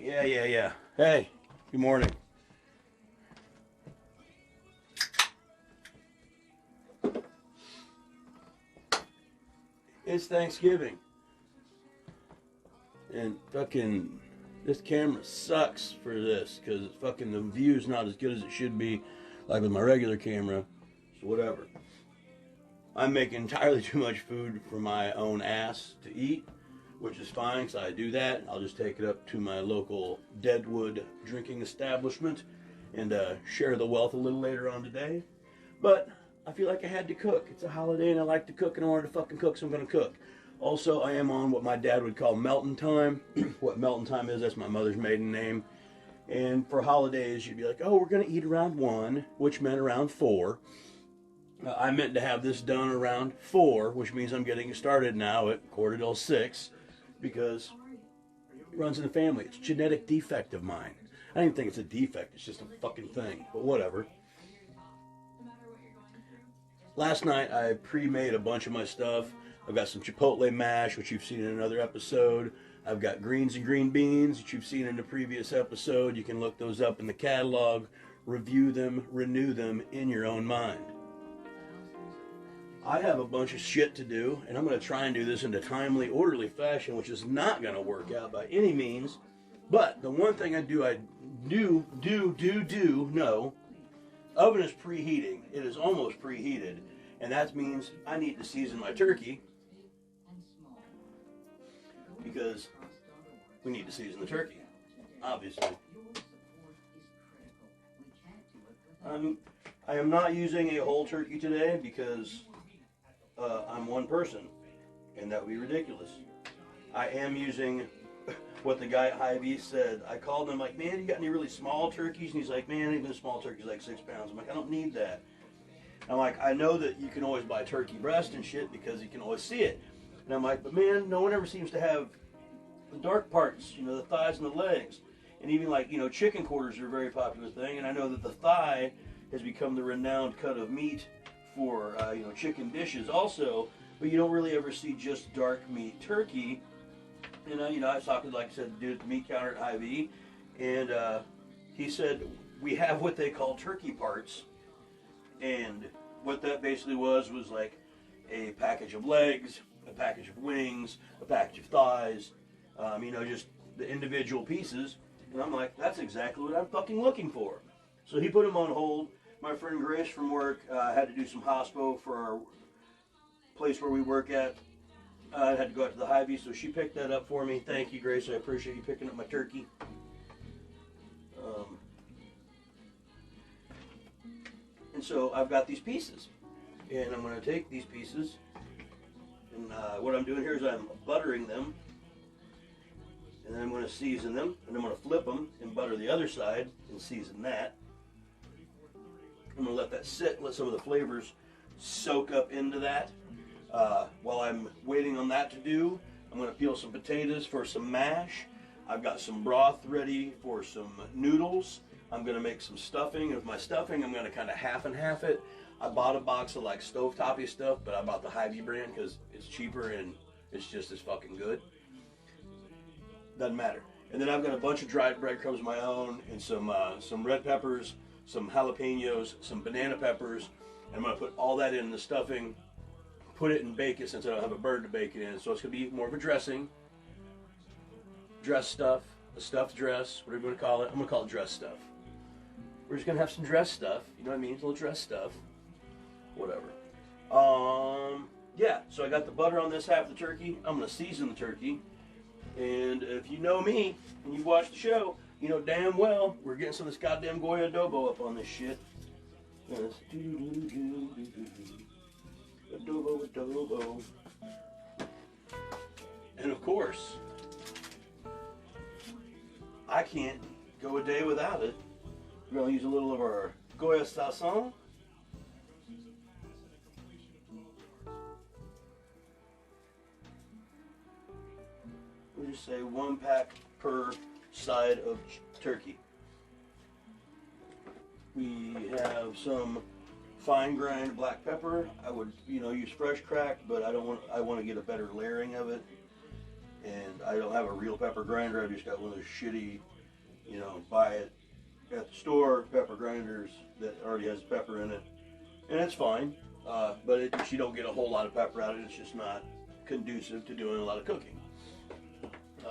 Yeah. Hey, good morning. It's Thanksgiving. And fucking, this camera sucks for this, because fucking the view's not as good as it should be, like with my regular camera. So whatever. I'm making entirely too much food for my own ass to eat, which is fine, because I do that. I'll just take it up to my local Deadwood drinking establishment and share the wealth a little later on today. But I feel like I had to cook. It's a holiday and I like to cook, and I wanted to fucking cook, so I'm going to cook. Also, I am on what my dad would call melting time. What melting time is, that's my mother's maiden name. And for holidays, you'd be like, oh, we're going to eat around 1, which meant around 4. I meant to have this done around 4, which means I'm getting started now at 6:15, because it runs in the family. It's a genetic defect of mine. I don't even think it's a defect, it's just a fucking thing, but whatever. Last night, I pre-made a bunch of my stuff. I've got some Chipotle mash, which you've seen in another episode. I've got greens and green beans, which you've seen in a previous episode. You can look those up in the catalog, review them, renew them in your own mind. I have a bunch of shit to do, and I'm going to try and do this in a timely, orderly fashion, which is not going to work out by any means. But the one thing I do know, oven is preheating. It is almost preheated, and that means I need to season my turkey, because we need to season the turkey, obviously. I am not using a whole turkey today because I'm one person, and that would be ridiculous. I am using what the guy at Hy-Vee said. I called him like, man, you got any really small turkeys? And he's like, man, even a small turkey's like 6 pounds. I'm like, I don't need that. I'm like, I know that you can always buy turkey breast and shit because you can always see it. And I'm like, but man, no one ever seems to have the dark parts, you know, the thighs and the legs. And even like, you know, chicken quarters are a very popular thing. And I know that the thigh has become the renowned cut of meat for, you know, chicken dishes also. But you don't really ever see just dark meat turkey. And, you know, I was talking, like I said, the dude at the meat counter at Hy-Vee. And he said, we have what they call turkey parts. And what that basically was like a package of legs, a package of wings, a package of thighs, you know, just the individual pieces. And I'm like, that's exactly what I'm fucking looking for. So he put them on hold. My friend Grace from work had to do some hospo for our place where we work at. I had to go out to the Hy-Vee, so she picked that up for me. Thank you, Grace. I appreciate you picking up my turkey. And so I've got these pieces, and I'm going to take these pieces, and what I'm doing here is I'm buttering them, and then I'm going to season them, and I'm going to flip them and butter the other side and season that. I'm going to let that sit, let some of the flavors soak up into that. While I'm waiting on that to do, I'm going to peel some potatoes for some mash. I've got some broth ready for some noodles. I'm going to make some stuffing. And with my stuffing, I'm going to kind of half and half it. I bought a box of like stovetoppy stuff, but I bought the Hy-Vee brand because it's cheaper and it's just as fucking good. Doesn't matter. And then I've got a bunch of dried breadcrumbs of my own, and some red peppers, some jalapenos, some banana peppers. And I'm going to put all that in the stuffing, put it and bake it since I don't have a bird to bake it in. So it's going to be more of a dressing. Dress stuff, a stuffed dress, whatever you want to call it. I'm going to call it dress stuff. We're just going to have some dress stuff. You know what I mean? It's a little dress stuff. Whatever. Yeah, so I got the butter on this half of the turkey. I'm going to season the turkey. And if you know me and you've watched the show, you know damn well we're getting some of this goddamn Goya adobo up on this shit. Adobo. And of course, I can't go a day without it. We're going to use a little of our Goya Sazon. We'll just say 1 pack per side of turkey. We have some fine grind black pepper. I would, use fresh cracked, but I want to get a better layering of it. And I don't have a real pepper grinder. I've just got one of those shitty, you know, buy it at the store pepper grinders that already has pepper in it, and it's fine. But you don't get a whole lot of pepper out of it. It's just not conducive to doing a lot of cooking.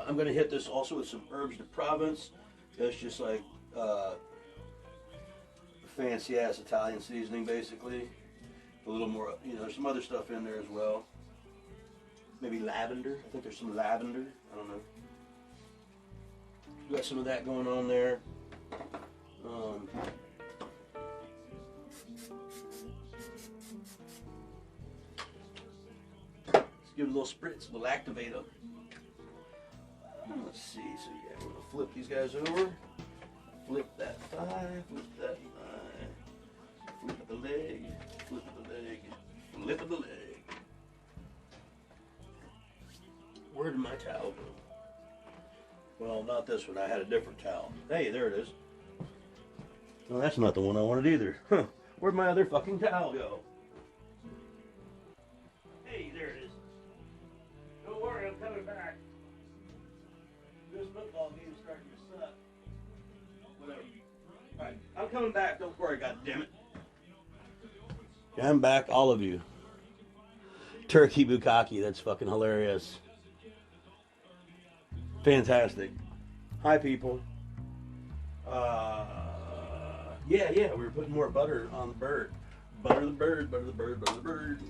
I'm going to hit this also with some herbs de Provence. That's just like fancy ass Italian seasoning, basically. A little more, you know, there's some other stuff in there as well. Maybe lavender. I think there's some lavender. I don't know. Got some of that going on there. Let's give it a little spritz, a little activator. Let's see. So yeah, we're gonna flip these guys over. Flip that thigh. Flip that thigh. Flip the leg. Flip the leg. Flip the leg. Where did my towel go? Well, not this one. I had a different towel. Hey, there it is. No, that's not the one I wanted either. Huh. Where'd my other fucking towel go? Hey, there it is. Don't worry, I'm coming back. This football game is starting to suck. Whatever. Alright, I'm coming back. Don't worry, goddammit. I'm back, all of you. Turkey bukkake, that's fucking hilarious. Fantastic. Hi, people. Yeah, we were putting more butter on the bird. Butter the bird, butter the bird, butter the bird.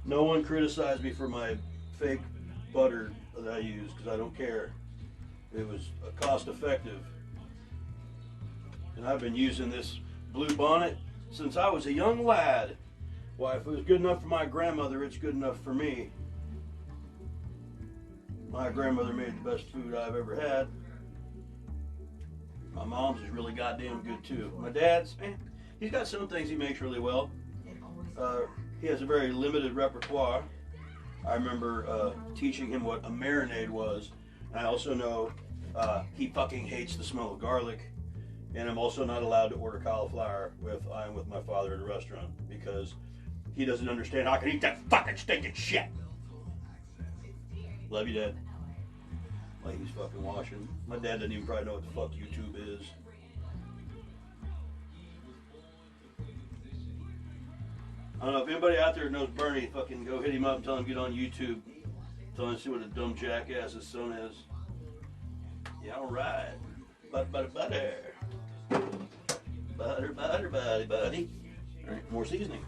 No one criticized me for my fake butter that I used, because I don't care. It was cost effective. And I've been using this Blue Bonnet since I was a young lad. Why, if it was good enough for my grandmother, it's good enough for me. My grandmother made the best food I've ever had. My mom's is really goddamn good too. My dad's, he's got some things he makes really well. He has a very limited repertoire. I remember teaching him what a marinade was. I also know he fucking hates the smell of garlic. And I'm also not allowed to order cauliflower if I'm with my father at a restaurant, because he doesn't understand how I can eat that fucking stinking shit. Love you, Dad. Like he's fucking watching. My dad doesn't even probably know what the fuck YouTube is. I don't know if anybody out there knows Bernie, fucking go hit him up and tell him to get on YouTube. Tell him to see what a dumb jackass his son is. Yeah, alright. Butter. Butter, buddy. Alright, more seasoning.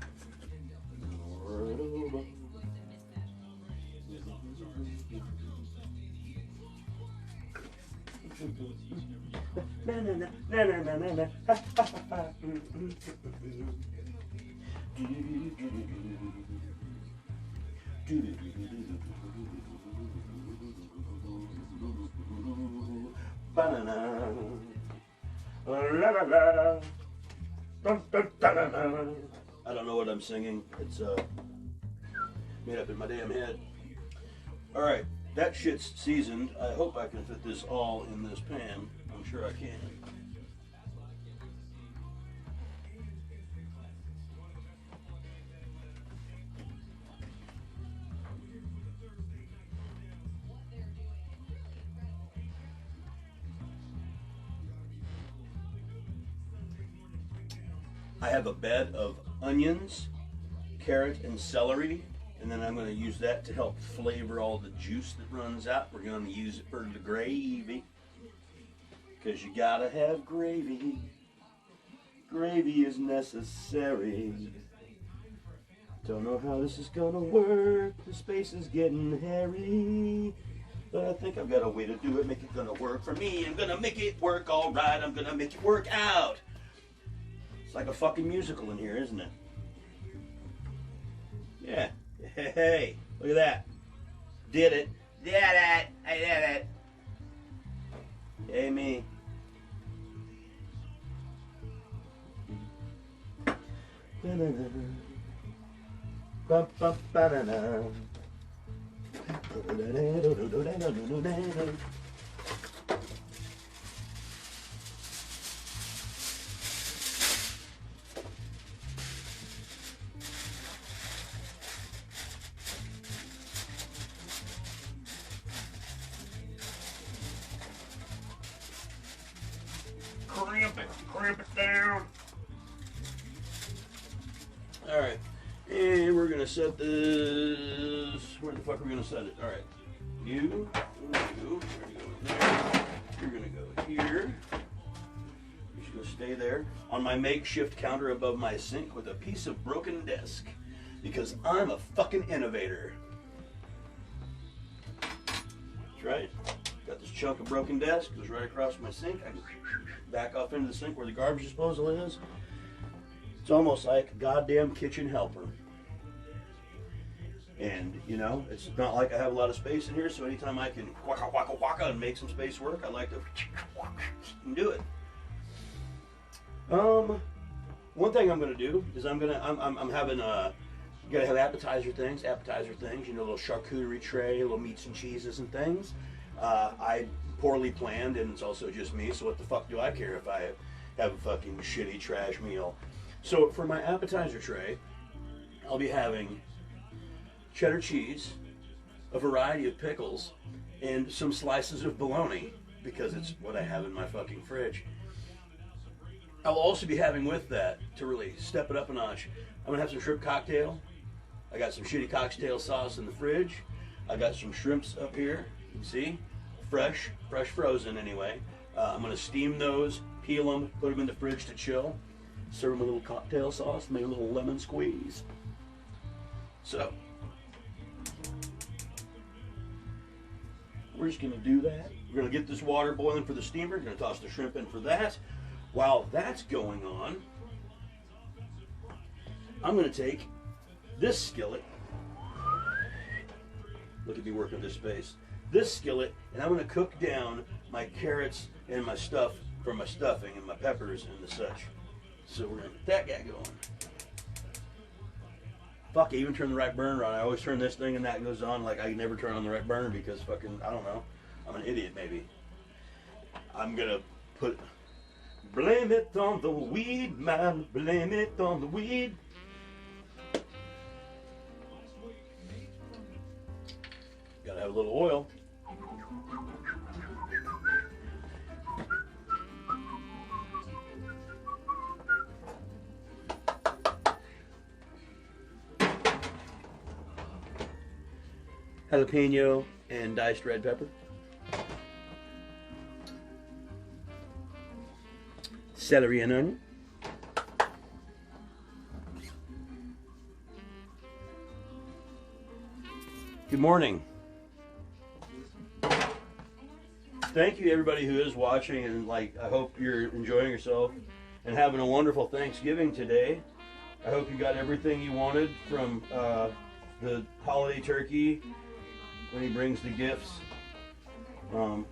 Banana. I don't know what I'm singing. It's made up in my damn head. Alright, that shit's seasoned. I hope I can fit this all in this pan. I'm sure I can. I have a bed of onions, carrot, and celery, and then I'm going to use that to help flavor all the juice that runs out. We're going to use it for the gravy, because you gotta have gravy. Gravy is necessary. Don't know how this is going to work. The space is getting hairy. But I think I've got a way to do it, make it gonna work for me. I'm gonna make it work all right. I'm gonna make it work out. It's like a fucking musical in here, isn't it? Yeah. Hey, look at that. Did it. Did it. I did it. Hey, me. Crimp it down. Alright. And we're going to set this... Where the fuck are we going to set it? Alright. You're going to go in there. You're going to go here. You're just going to stay there. On my makeshift counter above my sink with a piece of broken desk. Because I'm a fucking innovator. That's right. Got this chunk of broken desk. Goes right across my sink. I can back off into the sink where the garbage disposal is. It's almost like a goddamn kitchen helper. And, you know, it's not like I have a lot of space in here, so anytime I can waka and make some space work, I like to and do it. One thing I'm going to do is I'm having you gotta have appetizer things, you know, a little charcuterie tray, little meats and cheeses and things. I poorly planned, and it's also just me, so what the fuck do I care if I have a fucking shitty trash meal? So for my appetizer tray, I'll be having cheddar cheese, a variety of pickles, and some slices of bologna, because it's what I have in my fucking fridge. I'll also be having with that, to really step it up a notch, I'm gonna have some shrimp cocktail. I got some shitty cocktail sauce in the fridge. I got some shrimps up here, you can see, fresh frozen anyway. I'm gonna steam those, peel them, put them in the fridge to chill, serve them a little cocktail sauce, maybe a little lemon squeeze. So, we're just going to do that. We're going to get this water boiling for the steamer. We're going to toss the shrimp in for that. While that's going on, I'm going to take this skillet. Look at me working this space. This skillet, and I'm going to cook down my carrots and my stuff for my stuffing and my peppers and the such. So we're going to get that guy going. Fuck, I even turn the right burner on. I always turn this thing and that goes on. Like, I never turn on the right burner because fucking, I don't know. I'm an idiot, maybe. I'm gonna put, blame it on the weed, man. Blame it on the weed. Gotta have a little oil. Jalapeno and diced red pepper. Celery and onion. Good morning. Thank you everybody who is watching, and I hope you're enjoying yourself and having a wonderful Thanksgiving today. I hope you got everything you wanted from the holiday turkey when he brings the gifts. I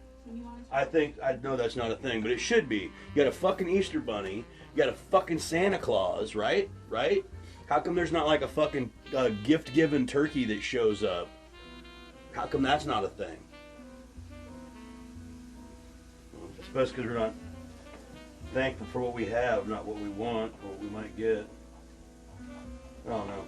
know that's not a thing, but it should be. You got a fucking Easter bunny. You got a fucking Santa Claus, right? Right? How come there's not like a fucking gift-giving turkey that shows up? How come that's not a thing? I suppose because we're not thankful for what we have, not what we want, or what we might get. I don't know.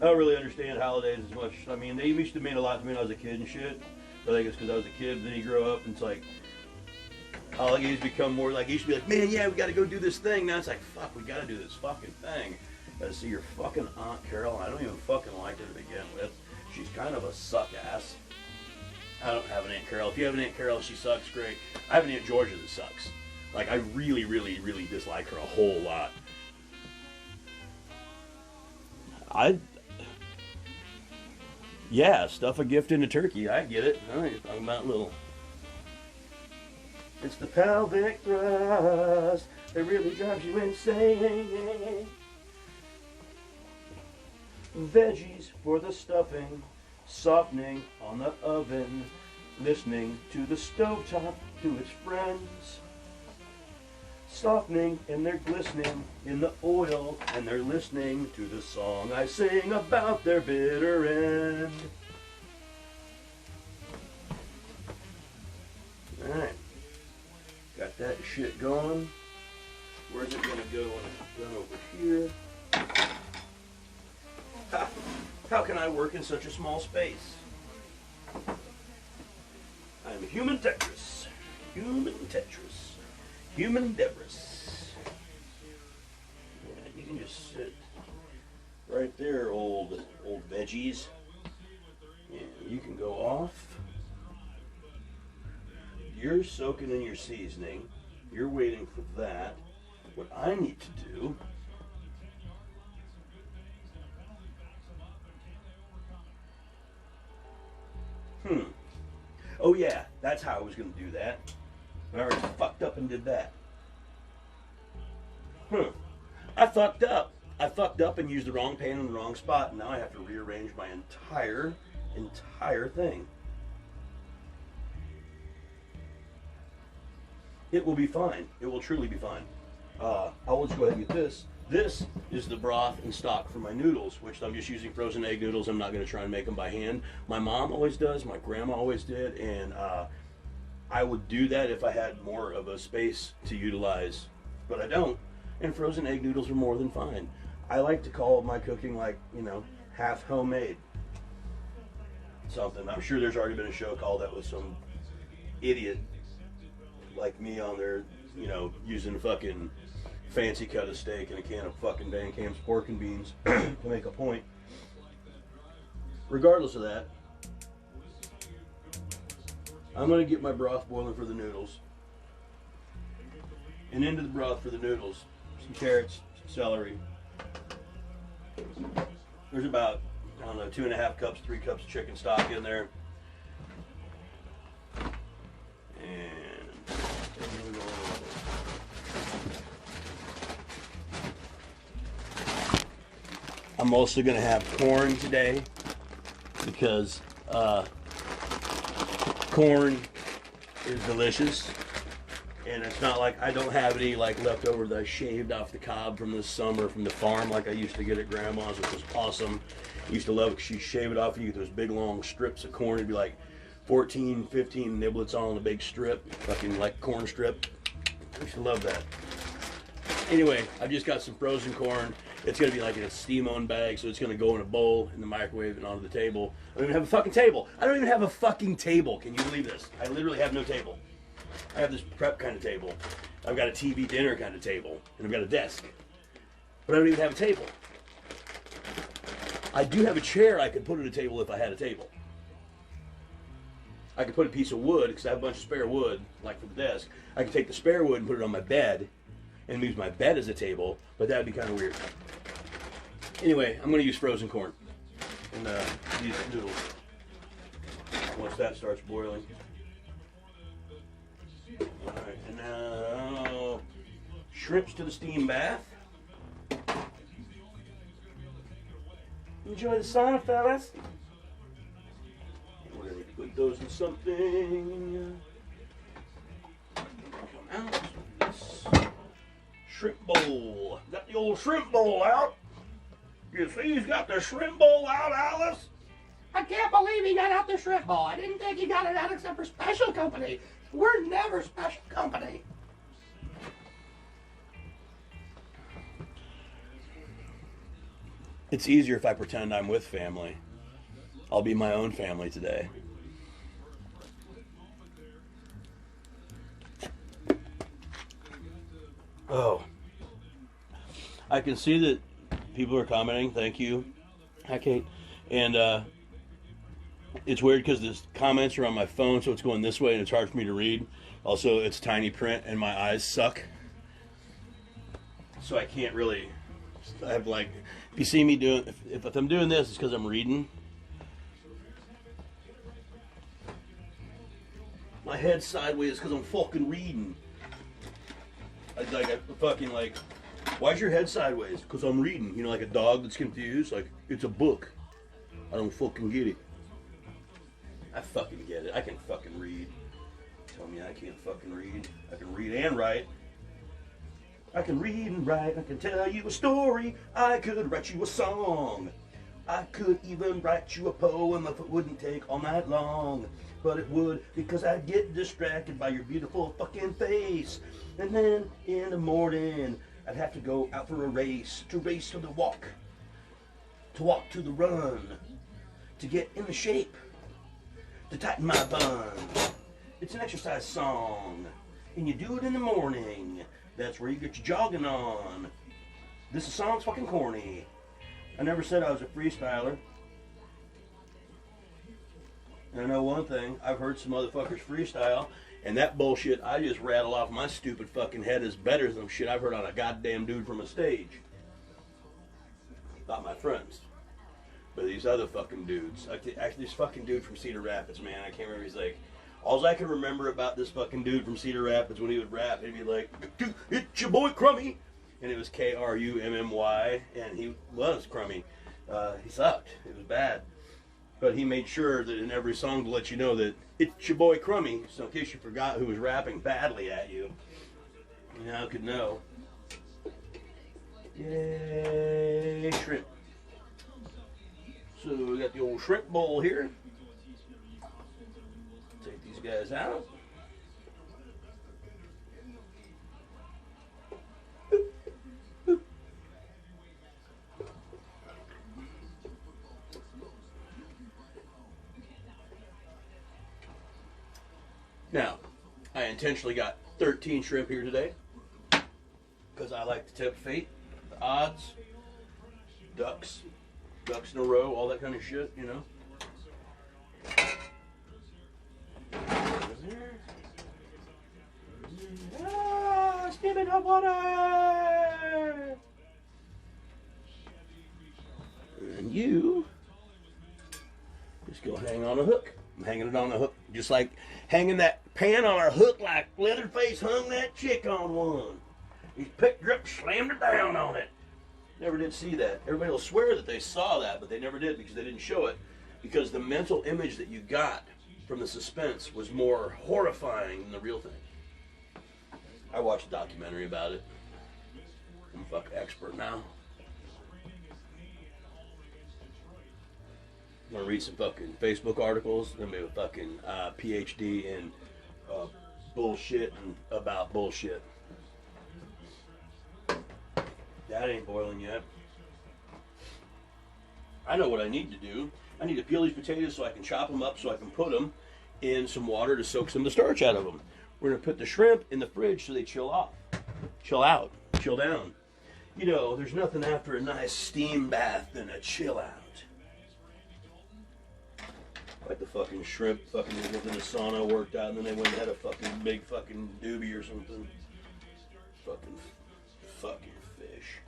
I don't really understand holidays as much. I mean, they used to mean a lot to me when I was a kid and shit. But I think it's because I was a kid, and then you grow up, and it's like, holidays become more like, you used to be like, man, yeah, we gotta go do this thing. Now it's like, fuck, we gotta do this fucking thing. Gotta see your fucking Aunt Carol. I don't even fucking like her to begin with. She's kind of a suck ass. I don't have an Aunt Carol. If you have an Aunt Carol, she sucks, great. I have an Aunt Georgia that sucks. Like, I really, really, really dislike her a whole lot. Yeah, stuff a gift in a turkey. I get it. I ain't talking about little. It's the pelvic thrust that really drives you insane. Veggies for the stuffing, softening on the oven, listening to the stovetop to its friends. Softening and they're glistening in the oil, and they're listening to the song I sing about their bitter end. Alright, got that shit going. Where's it gonna go when it's done over here? How can I work in such a small space? I'm human Tetris. Human Tetris. Human debris. Yeah, you can just sit right there, old veggies. Yeah, you can go off. You're soaking in your seasoning. You're waiting for that. What I need to do oh yeah, that's how I was going to do that. But I already fucked up and did that. I fucked up. I fucked up and used the wrong pan in the wrong spot. And now I have to rearrange my entire thing. It will be fine. It will truly be fine. I'll just go ahead and get this. This is the broth and stock for my noodles, which I'm just using frozen egg noodles. I'm not going to try and make them by hand. My mom always does. My grandma always did. And I would do that if I had more of a space to utilize. But I don't. And frozen egg noodles are more than fine. I like to call my cooking like, you know, half homemade. Something. I'm sure there's already been a show called that with some idiot like me on there, you know, using fucking fancy cut of steak and a can of fucking Van Camp's pork and beans to make a point. Regardless of that, I'm going to get my broth boiling for the noodles. And into the broth for the noodles, some carrots, some celery. There's about, I don't know, 2.5 cups, 3 cups of chicken stock in there. And I'm also going to have corn today because corn is delicious, and it's not like I don't have any like leftover that I shaved off the cob from this summer from the farm like I used to get at Grandma's, which was awesome. I used to love it because she'd shave it off and you get those big long strips of corn. It'd be like 14, 15 niblets all in a big strip, fucking like corn strip. I used to love that. Anyway, I've just got some frozen corn. It's going to be like in a steam-on bag, so it's going to go in a bowl in the microwave and onto the table. I don't even have a fucking table. I don't even have a fucking table. Can you believe this? I literally have no table. I have this prep kind of table. I've got a TV dinner kind of table, and I've got a desk. But I don't even have a table. I do have a chair I could put at a table if I had a table. I could put a piece of wood, because I have a bunch of spare wood, like for the desk. I could take the spare wood and put it on my bed, and use my bed as a table, but that would be kind of weird. Anyway, I'm going to use frozen corn and these noodles. Once that starts boiling. Alright, and now shrimps to the steam bath. Enjoy the sauna, fellas. We're going to put those in something. Come out. This shrimp bowl. Got the old shrimp bowl out. You see he's got the shrimp bowl out, Alice? I can't believe he got out the shrimp bowl. I didn't think he got it out except for special company. We're never special company. It's easier if I pretend I'm with family. I'll be my own family today. Oh. I can see that people are commenting. Thank you. Hi, Kate. And it's weird because the comments are on my phone, so it's going this way and it's hard for me to read. Also, it's tiny print and my eyes suck. So I can't really, I have like, if you see me doing, if I'm doing this, it's because I'm reading. My head's sideways because I'm fucking reading. I fucking like, why's your head sideways? Because I'm reading. You know, like a dog that's confused. Like, it's a book. I don't fucking get it. I fucking get it. I can fucking read. Tell me I can't fucking read. I can read and write. I can read and write. I can tell you a story. I could write you a song. I could even write you a poem if it wouldn't take all night long. But it would, because I'd get distracted by your beautiful fucking face. And then in the morning, I'd have to go out for a race. To race to the walk. To walk to the run. To get in the shape. To tighten my bun. It's an exercise song. and you do it in the morning. That's where you get your jogging on. This song's fucking corny. I never said I was a freestyler. And I know one thing, I've heard some motherfuckers freestyle, and that bullshit I just rattle off my stupid fucking head is better than shit I've heard on a goddamn dude from a stage. Not my friends, but these other fucking dudes. Actually, this fucking dude from Cedar Rapids, man, I can't remember. He's like, all I can remember about this fucking dude from Cedar Rapids when he would rap, he'd be like, "It's your boy Crummy," and it was Krummy, and he was crummy. He sucked. It was bad. But he made sure that in every song to let you know that it's your boy Crummy, so in case you forgot who was rapping badly at you, you now could know. Yay, shrimp. So we got the old shrimp bowl here. Take these guys out. Now, I intentionally got 13 shrimp here today because I like to tempt fate, the odds, ducks in a row, all that kind of shit, you know. Ah, skimming hot water! And you just go hang on a hook. I'm hanging it on a hook, just like hanging that pan on a hook like Leatherface hung that chick on one. He picked her up, slammed her down on it. Never did see that. Everybody will swear that they saw that, but they never did because they didn't show it. Because the mental image that you got from the suspense was more horrifying than the real thing. I watched a documentary about it. I'm a fucking expert now. I'm gonna read some fucking Facebook articles. I'm gonna be a fucking PhD in bullshit and about bullshit. That ain't boiling yet. I know what I need to do. I need to peel these potatoes so I can chop them up so I can put them in some water to soak some of the starch out of them. We're gonna put the shrimp in the fridge so they chill out, chill down. You know, there's nothing after a nice steam bath than a chill out. Like the fucking shrimp fucking went in the sauna, worked out, and then they went and had a fucking big fucking doobie or something. Fucking fish.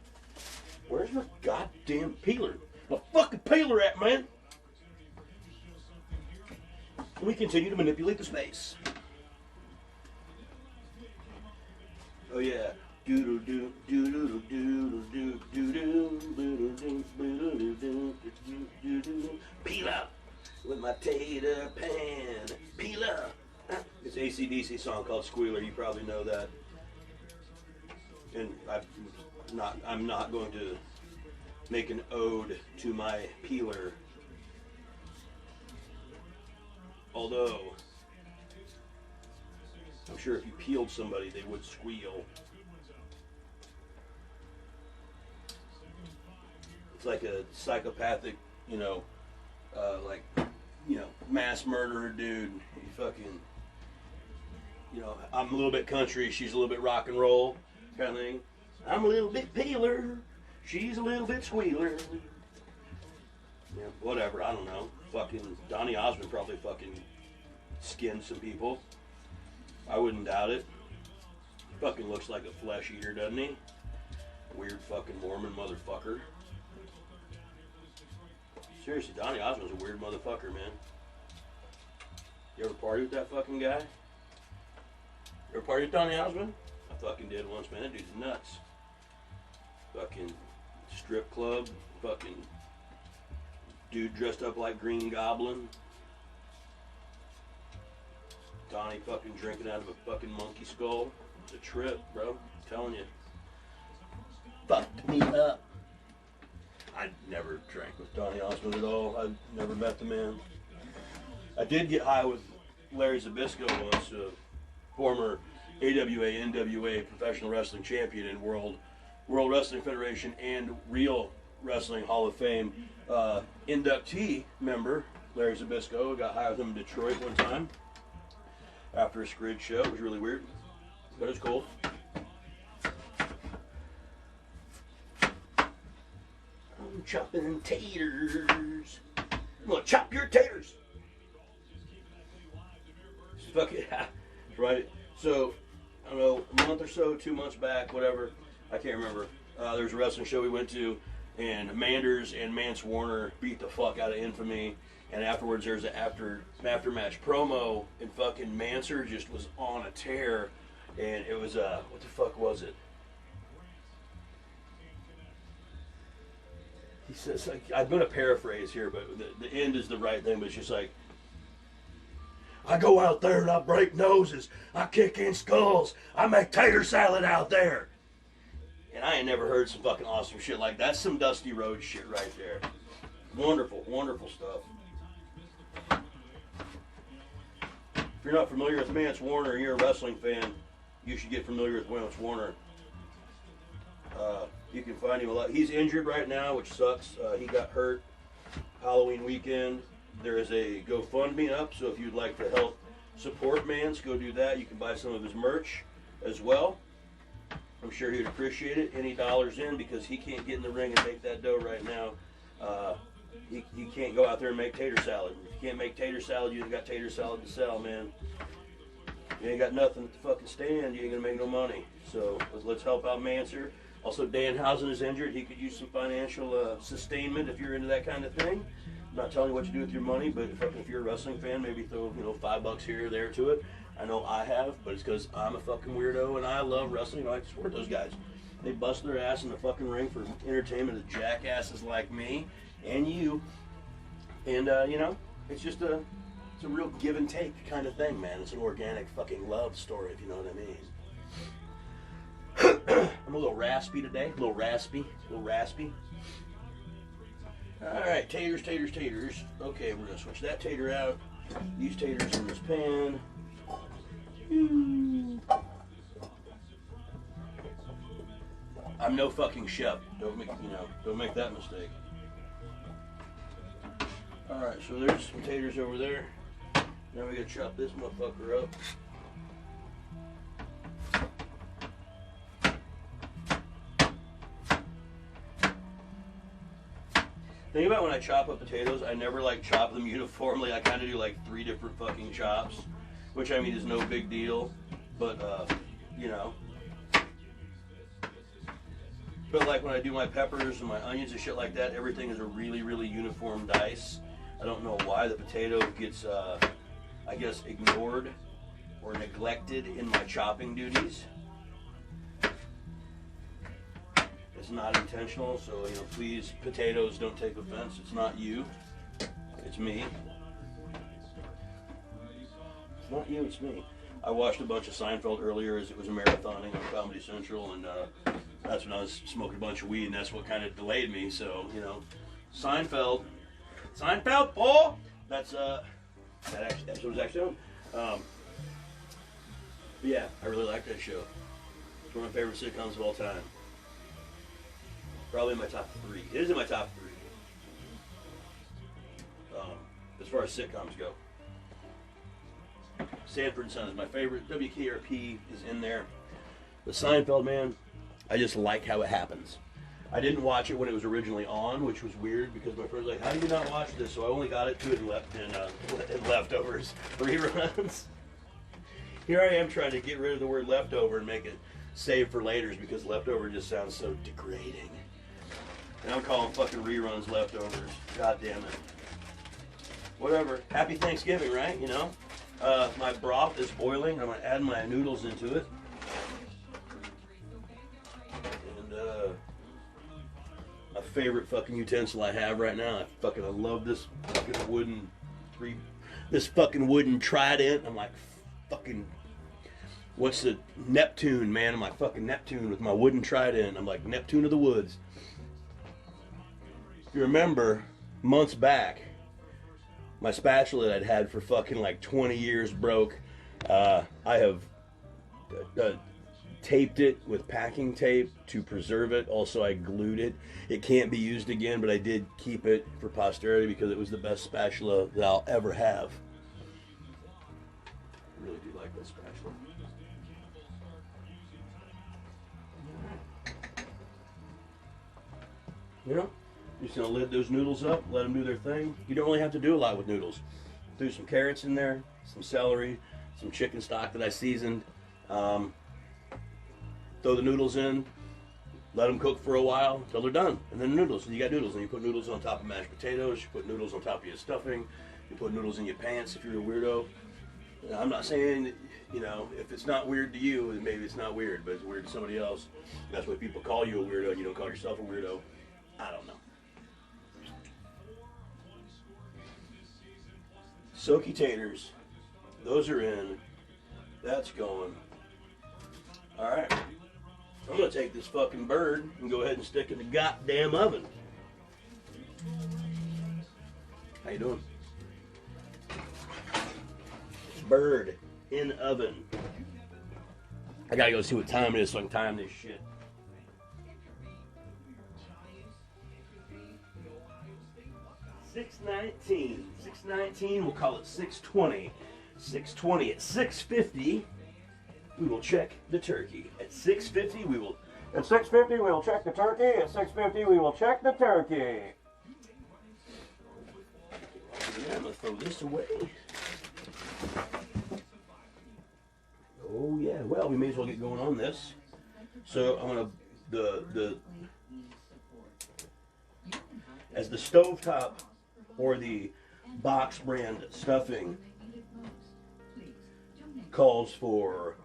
Where's my goddamn peeler? My fucking peeler at, man? We continue to manipulate the space. Oh yeah. Doodle doo doodle doodle doo doodle doodle doodle. Peel up with my tater pan. Peel up. It's an AC/DC song called Squealer. You probably know that. And I'm not going to make an ode to my peeler. Although, I'm sure if you peeled somebody, they would squeal. It's like a psychopathic, mass murderer dude. He fucking, I'm a little bit country, she's a little bit rock and roll kind of thing. I'm a little bit peeler, she's a little bit squealer. Yeah, whatever, I don't know. Fucking Donny Osmond probably fucking skinned some people. I wouldn't doubt it. Fucking looks like a flesh eater, doesn't he? Weird fucking Mormon motherfucker. Seriously, Donny Osmond's a weird motherfucker, man. You ever party with that fucking guy? You ever party with Donny Osmond? I fucking did once, man. That dude's nuts. Fucking strip club, fucking dude dressed up like Green Goblin. Donnie fucking drinking out of a fucking monkey skull. It's a trip, bro. I'm telling you. Fucked me up. I never drank with Donny Osmond at all. I never met the man. I did get high with Larry Zbyszko once, a former AWA, NWA professional wrestling champion and World Wrestling Federation and Real Wrestling Hall of Fame inductee member, Larry Zbyszko. I got high with him in Detroit one time after a Scrid show. It was really weird. but it's cool. I'm chopping taters. I'm gonna chop your taters. Fuck it, right? So, I don't know, a month or so, 2 months back, whatever, I can't remember. There was a wrestling show we went to, and Manders and Mance Warner beat the fuck out of Infamy. And afterwards, there's an after-match promo, and fucking Manser just was on a tear. And it was, what the fuck was it? He says, like, I'm going to paraphrase here, but the end is the right thing, but it's just like, I go out there and I break noses, I kick in skulls, I make tater salad out there. And I ain't never heard some fucking awesome shit like that. That's some Dusty Rhodes shit right there. Wonderful, wonderful stuff. If you're not familiar with Mance Warner and you're a wrestling fan, you should get familiar with Mance Warner. You can find him a lot. He's injured right now, which sucks. He got hurt Halloween weekend. There is a GoFundMe up, so if you'd like to help support Mance, go do that. You can buy some of his merch as well. I'm sure he'd appreciate it. Any dollars in, because he can't get in the ring and make that dough right now. He can't go out there and make tater salad. If you can't make tater salad, you ain't got tater salad to sell, man. You ain't got nothing to fucking stand. You ain't gonna make no money. So let's help out Manser. Also, Danhausen is injured. He could use some financial sustainment if you're into that kind of thing. I'm not telling you what to do with your money, but if you're a wrestling fan, maybe throw $5 here or there to it. I know I have, but it's because I'm a fucking weirdo and I love wrestling. I support those guys. They bust their ass in the fucking ring for entertainment of jackasses like me and you. And it's just it's a real give and take kind of thing, man. It's an organic fucking love story, if you know what I mean. I'm a little raspy today. A little raspy. Alright, taters. Okay, we're going to switch that tater out. These taters in this pan. I'm no fucking chef. Don't make that mistake. Alright, so there's some taters over there. Now we gotta chop this motherfucker up. Think about when I chop up potatoes, I never chop them uniformly. I kind of do 3 different fucking chops, which I mean is no big deal, but But when I do my peppers and my onions and shit like that, everything is a really, really uniform dice. I don't know why the potato gets, I guess, ignored or neglected in my chopping duties. It's not intentional, so please, potatoes, don't take offense. It's not you, it's me. It's not you, it's me. I watched a bunch of Seinfeld earlier as it was marathoning on Comedy Central, and that's when I was smoking a bunch of weed, and that's what kind of delayed me. So Seinfeld, Paul. That episode was actually on. But yeah, I really like that show. It's one of my favorite sitcoms of all time. Probably in my top 3. It is in my top 3. As far as sitcoms go. Sanford and Son is my favorite. WKRP is in there. But Seinfeld, man, I just like how it happens. I didn't watch it when it was originally on, which was weird because my friend was like, "How do you not watch this?" So I only got it to it in leftovers reruns. Here I am trying to get rid of the word leftover and make it save for laters because leftover just sounds so degrading. And I'm calling fucking reruns leftovers. God damn it. Whatever. Happy Thanksgiving, right? My broth is boiling. I'm going to add my noodles into it. And my favorite fucking utensil I have right now. I love this fucking wooden trident. I'm like fucking, what's the Neptune, man? I'm like fucking Neptune with my wooden trident. I'm like Neptune of the woods. If you remember, months back, my spatula that I'd had for fucking 20 years broke. I have taped it with packing tape to preserve it. Also, I glued it. It can't be used again, but I did keep it for posterity because it was the best spatula that I'll ever have. I really do like that spatula. You know, you're just gonna lid those noodles up, let them do their thing. You don't really have to do a lot with noodles. Threw some carrots in there, some celery, some chicken stock that I seasoned. Throw the noodles in, let them cook for a while until they're done, and then the noodles. And you got noodles, and you put noodles on top of mashed potatoes. You put noodles on top of your stuffing. You put noodles in your pants if you're a weirdo. I'm not saying, you know, if it's not weird to you, then maybe it's not weird, but it's weird to somebody else. That's why people call you a weirdo, and you don't call yourself a weirdo. I don't know. Soaky taters. Those are in. That's going. All right. I'm going to take this fucking bird and go ahead and stick it in the goddamn oven. How you doing? Bird in oven. I got to go see what time it is so I can time this shit. 6:19. 6:19. We'll call it 6:20. 6:20 at 6:50. We will check the turkey. At 6:50, we will. At 6:50, we will check the turkey. At 6:50, we will check the turkey. Yeah, I'm gonna throw this away. Oh yeah. Well, we may as well get going on this. So I'm gonna as the stovetop or the box brand stuffing calls for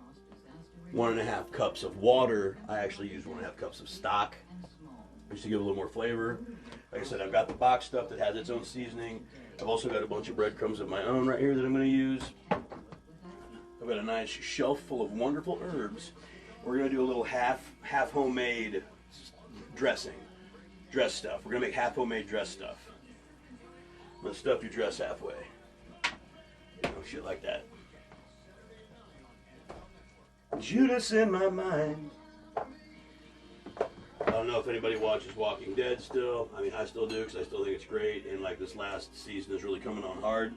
1.5 cups of water. I actually use 1.5 cups of stock just to give a little more flavor. Like I said, I've got the box stuff that has its own seasoning. I've also got a bunch of breadcrumbs of my own right here that I'm going to use. I've got a nice shelf full of wonderful herbs. We're going to do a little half homemade dress stuff. We're going to make half homemade dress stuff. I'm going to stuff your dress halfway. You know, shit like that. Judas in my mind. I don't know if anybody watches Walking Dead still. I mean, I still do because I still think it's great. And like this last season is really coming on hard.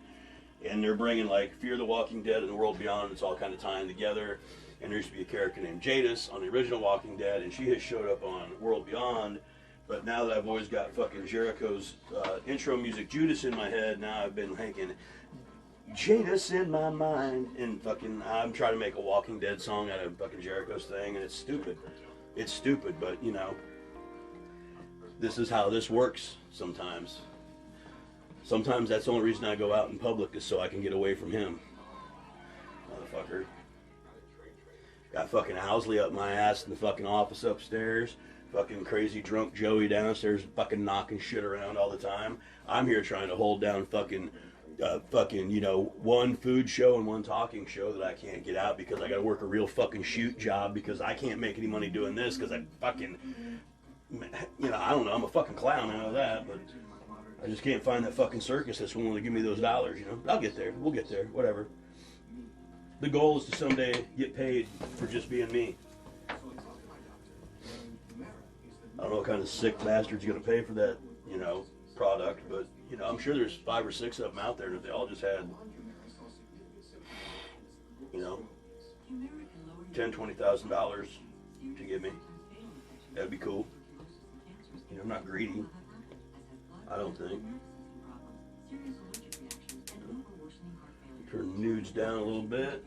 And they're bringing like Fear the Walking Dead and The World Beyond. It's all kind of tying together. And there used to be a character named Jadis on the original Walking Dead, and she has showed up on World Beyond. But now that I've always got fucking Jericho's intro music, Judas, in my head, now I've been thinking, Jadis in my mind, and fucking I'm trying to make a Walking Dead song out of fucking Jericho's thing, and it's stupid. It's stupid, but you know, this is how this works sometimes. Sometimes that's the only reason I go out in public is so I can get away from him. Motherfucker. Got fucking Owsley up my ass in the fucking office upstairs. Fucking crazy drunk Joey downstairs fucking knocking shit around all the time. I'm here trying to hold down fucking, you know, one food show and one talking show that I can't get out because I gotta work a real fucking shoot job because I can't make any money doing this because I fucking, you know, I don't know, I'm a fucking clown, I know that, but I just can't find that fucking circus that's willing to give me those dollars, you know. I'll get there, we'll get there, whatever. The goal is to someday get paid for just being me. I don't know what kind of sick bastard's going to pay for that, you know, product, but, you know, I'm sure there's 5 or 6 of them out there, and if they all just had, you know, $10,000, $20,000 to give me, that'd be cool. You know, I'm not greedy. I don't think. Turn nudes down a little bit.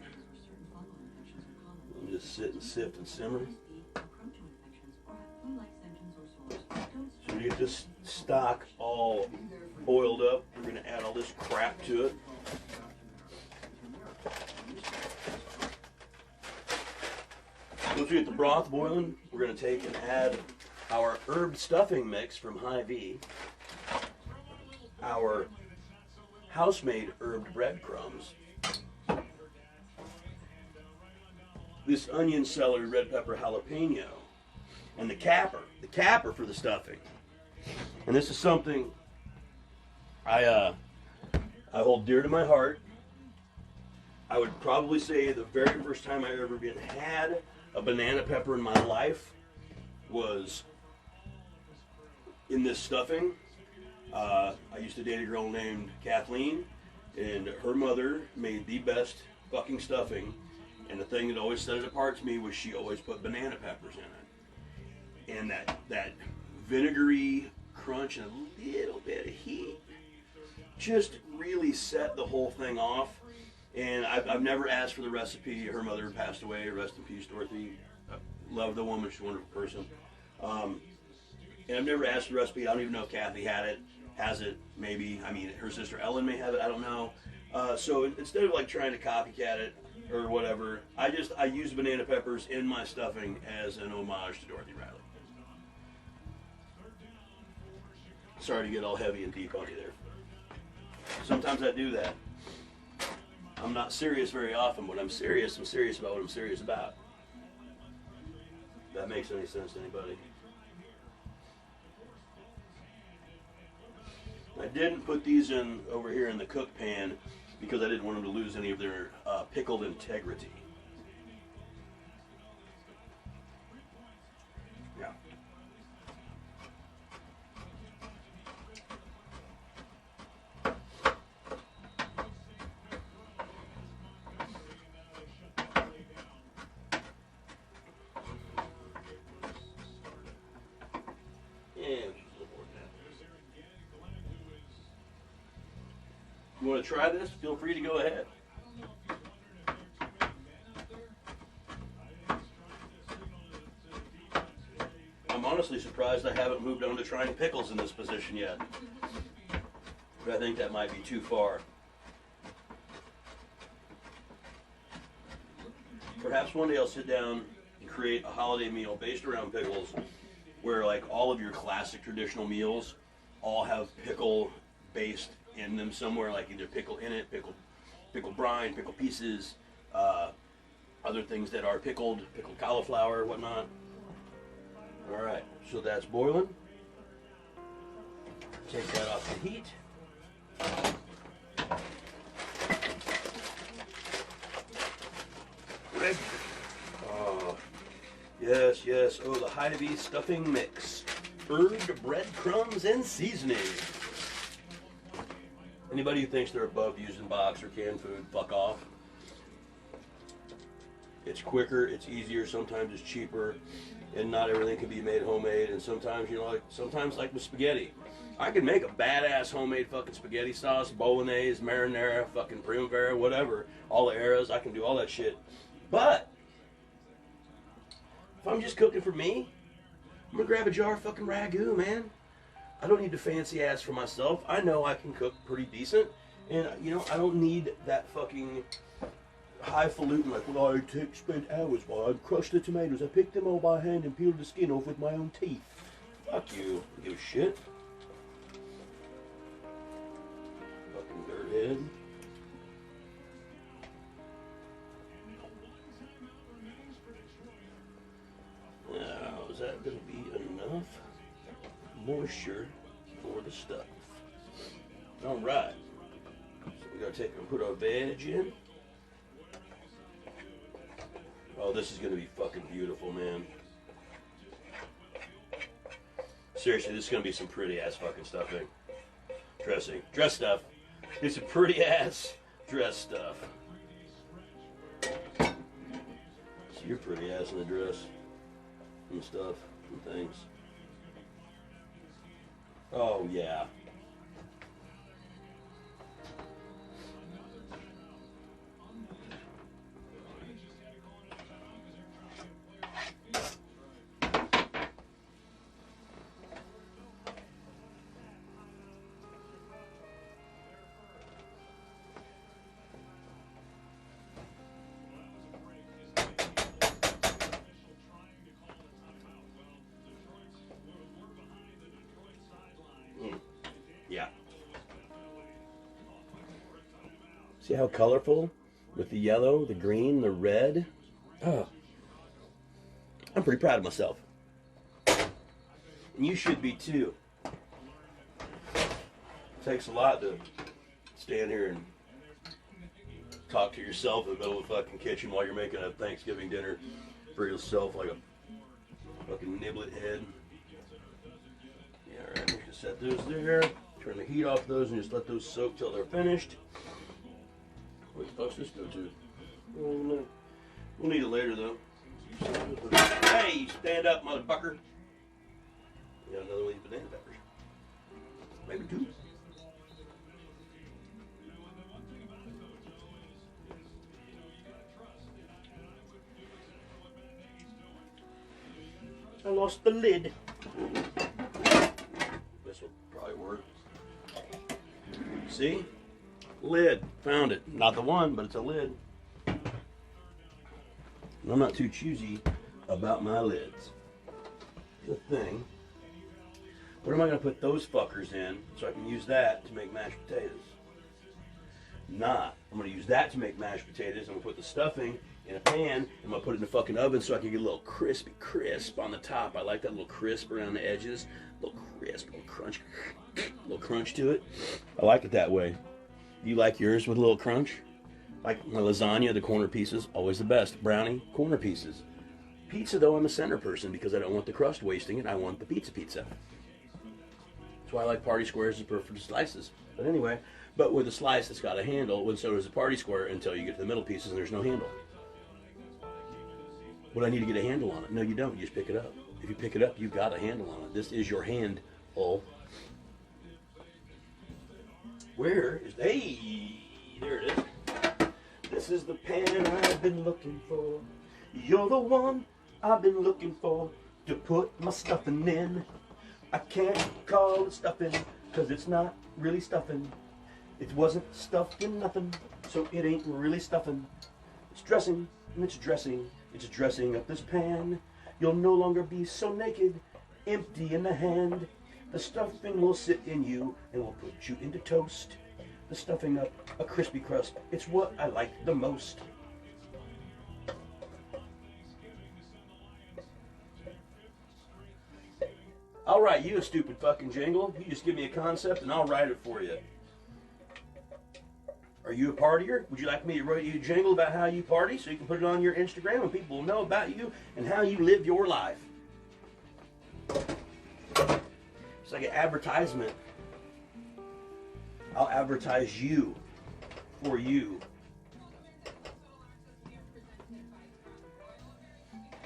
And just sit and sift and simmer. So we get this stock all boiled up. We're going to add all this crap to it. Once we get the broth boiling, we're going to take and add our herb stuffing mix from Hy-Vee, our house-made herbed breadcrumbs, this onion, celery, red pepper, jalapeno, and the capper for the stuffing. And this is something I hold dear to my heart. I would probably say the very first time I ever had a banana pepper in my life was in this stuffing. I used to date a girl named Kathleen, and her mother made the best fucking stuffing. And the thing that always set it apart to me was she always put banana peppers in it. And that vinegary, crunch and a little bit of heat just really set the whole thing off. And I've never asked for the recipe. Her mother passed away. Rest in peace, Dorothy. I love the woman. She's a wonderful person. And I've never asked for the recipe. I don't even know if Kathy has it, maybe. I mean, her sister Ellen may have it. I don't know. So instead of like trying to copycat it or whatever, I use banana peppers in my stuffing as an homage to Dorothy Riley. Sorry to get all heavy and deep on you there. Sometimes I do that. I'm not serious very often. When I'm serious about what I'm serious about. If that makes any sense to anybody. I didn't put these in over here in the cook pan because I didn't want them to lose any of their pickled integrity. Yeah. You want to try this? Feel free to go ahead. I'm honestly surprised I haven't moved on to trying pickles in this position yet. But I think that might be too far. Perhaps one day I'll sit down and create a holiday meal based around pickles where like all of your classic traditional meals all have pickle based in them somewhere, like either pickle in it, pickle brine, pickle pieces, other things that are pickled cauliflower, whatnot. All right, so that's boiling. Take that off the heat. Ready. Oh, yes, yes. Oh, the Hy-Vee stuffing mix. Herbed breadcrumbs and seasoning. Anybody who thinks they're above using box or canned food, fuck off. It's quicker, it's easier, sometimes it's cheaper, and not everything can be made homemade. And sometimes, you know, sometimes like with spaghetti, I can make a badass homemade fucking spaghetti sauce, bolognese, marinara, fucking primavera, whatever, all the eras. I can do all that shit. But if I'm just cooking for me, I'm gonna grab a jar of fucking ragu, man. I don't need to fancy ass for myself. I know I can cook pretty decent. And, you know, I don't need that fucking highfalutin, like, well, I spent hours while I crushed the tomatoes. I picked them all by hand and peeled the skin off with my own teeth. Fuck you. I don't give a shit. Fucking dirthead. Now, is that going to be enough moisture for the stuff? All right. So we got to take and put our veg in. Oh, this is going to be fucking beautiful, man. Seriously, this is going to be some pretty ass fucking stuffing. Dressing. Dress stuff. It's some pretty ass dress stuff. So you're pretty ass in the dress and stuff and things. Oh, yeah. Yeah. See how colorful? With the yellow, the green, the red. Oh. I'm pretty proud of myself. And you should be too. It takes a lot to stand here and talk to yourself in the middle of the fucking kitchen while you're making a Thanksgiving dinner for yourself like a fucking niblet head. Yeah, alright, we can set those there. Turn the heat off those and just let those soak till they're finished. What the fuck's this go to? Oh, we'll need it later though. Hey, stand up, motherfucker. We got another one of these banana peppers. maybe 2. I lost the lid. This will probably work. See? Lid. Found it. Not the one, but it's a lid. And I'm not too choosy about my lids. The thing. What am I going to put those fuckers in so I can use that to make mashed potatoes? Not. I'm going to use that to make mashed potatoes. I'm going to put the stuffing in a pan. I'm going to put it in the fucking oven so I can get a little crisp on the top. I like that little crisp around the edges. A little crisp, a little crunch. A little crunch to it. I like it that way. You like yours with a little crunch? Like my lasagna, the corner pieces, always the best. Brownie, corner pieces. Pizza, though, I'm a center person because I don't want the crust wasting it. I want the pizza. That's why I like party squares as perfect slices. But anyway, but with a slice that's got a handle, and so does a party square until you get to the middle pieces and there's no handle. Would I need to get a handle on it? No, you don't. You just pick it up. If you pick it up, you've got a handle on it. This is your hand. Oh. Where is... Hey! There it is. This is the pan I've been looking for. You're the one I've been looking for to put my stuffing in. I can't call it stuffing because it's not really stuffing. It wasn't stuffed in nothing, so it ain't really stuffing. It's dressing and it's dressing. It's dressing up this pan. You'll no longer be so naked, empty in the hand. The stuffing will sit in you and will put you into toast. The stuffing up a crispy crust. It's what I like the most. I'll write you a stupid fucking jingle. You just give me a concept and I'll write it for you. Are you a partier? Would you like me to write you a jingle about how you party so you can put it on your Instagram and people will know about you and how you live your life? It's like an advertisement. I'll advertise you for you.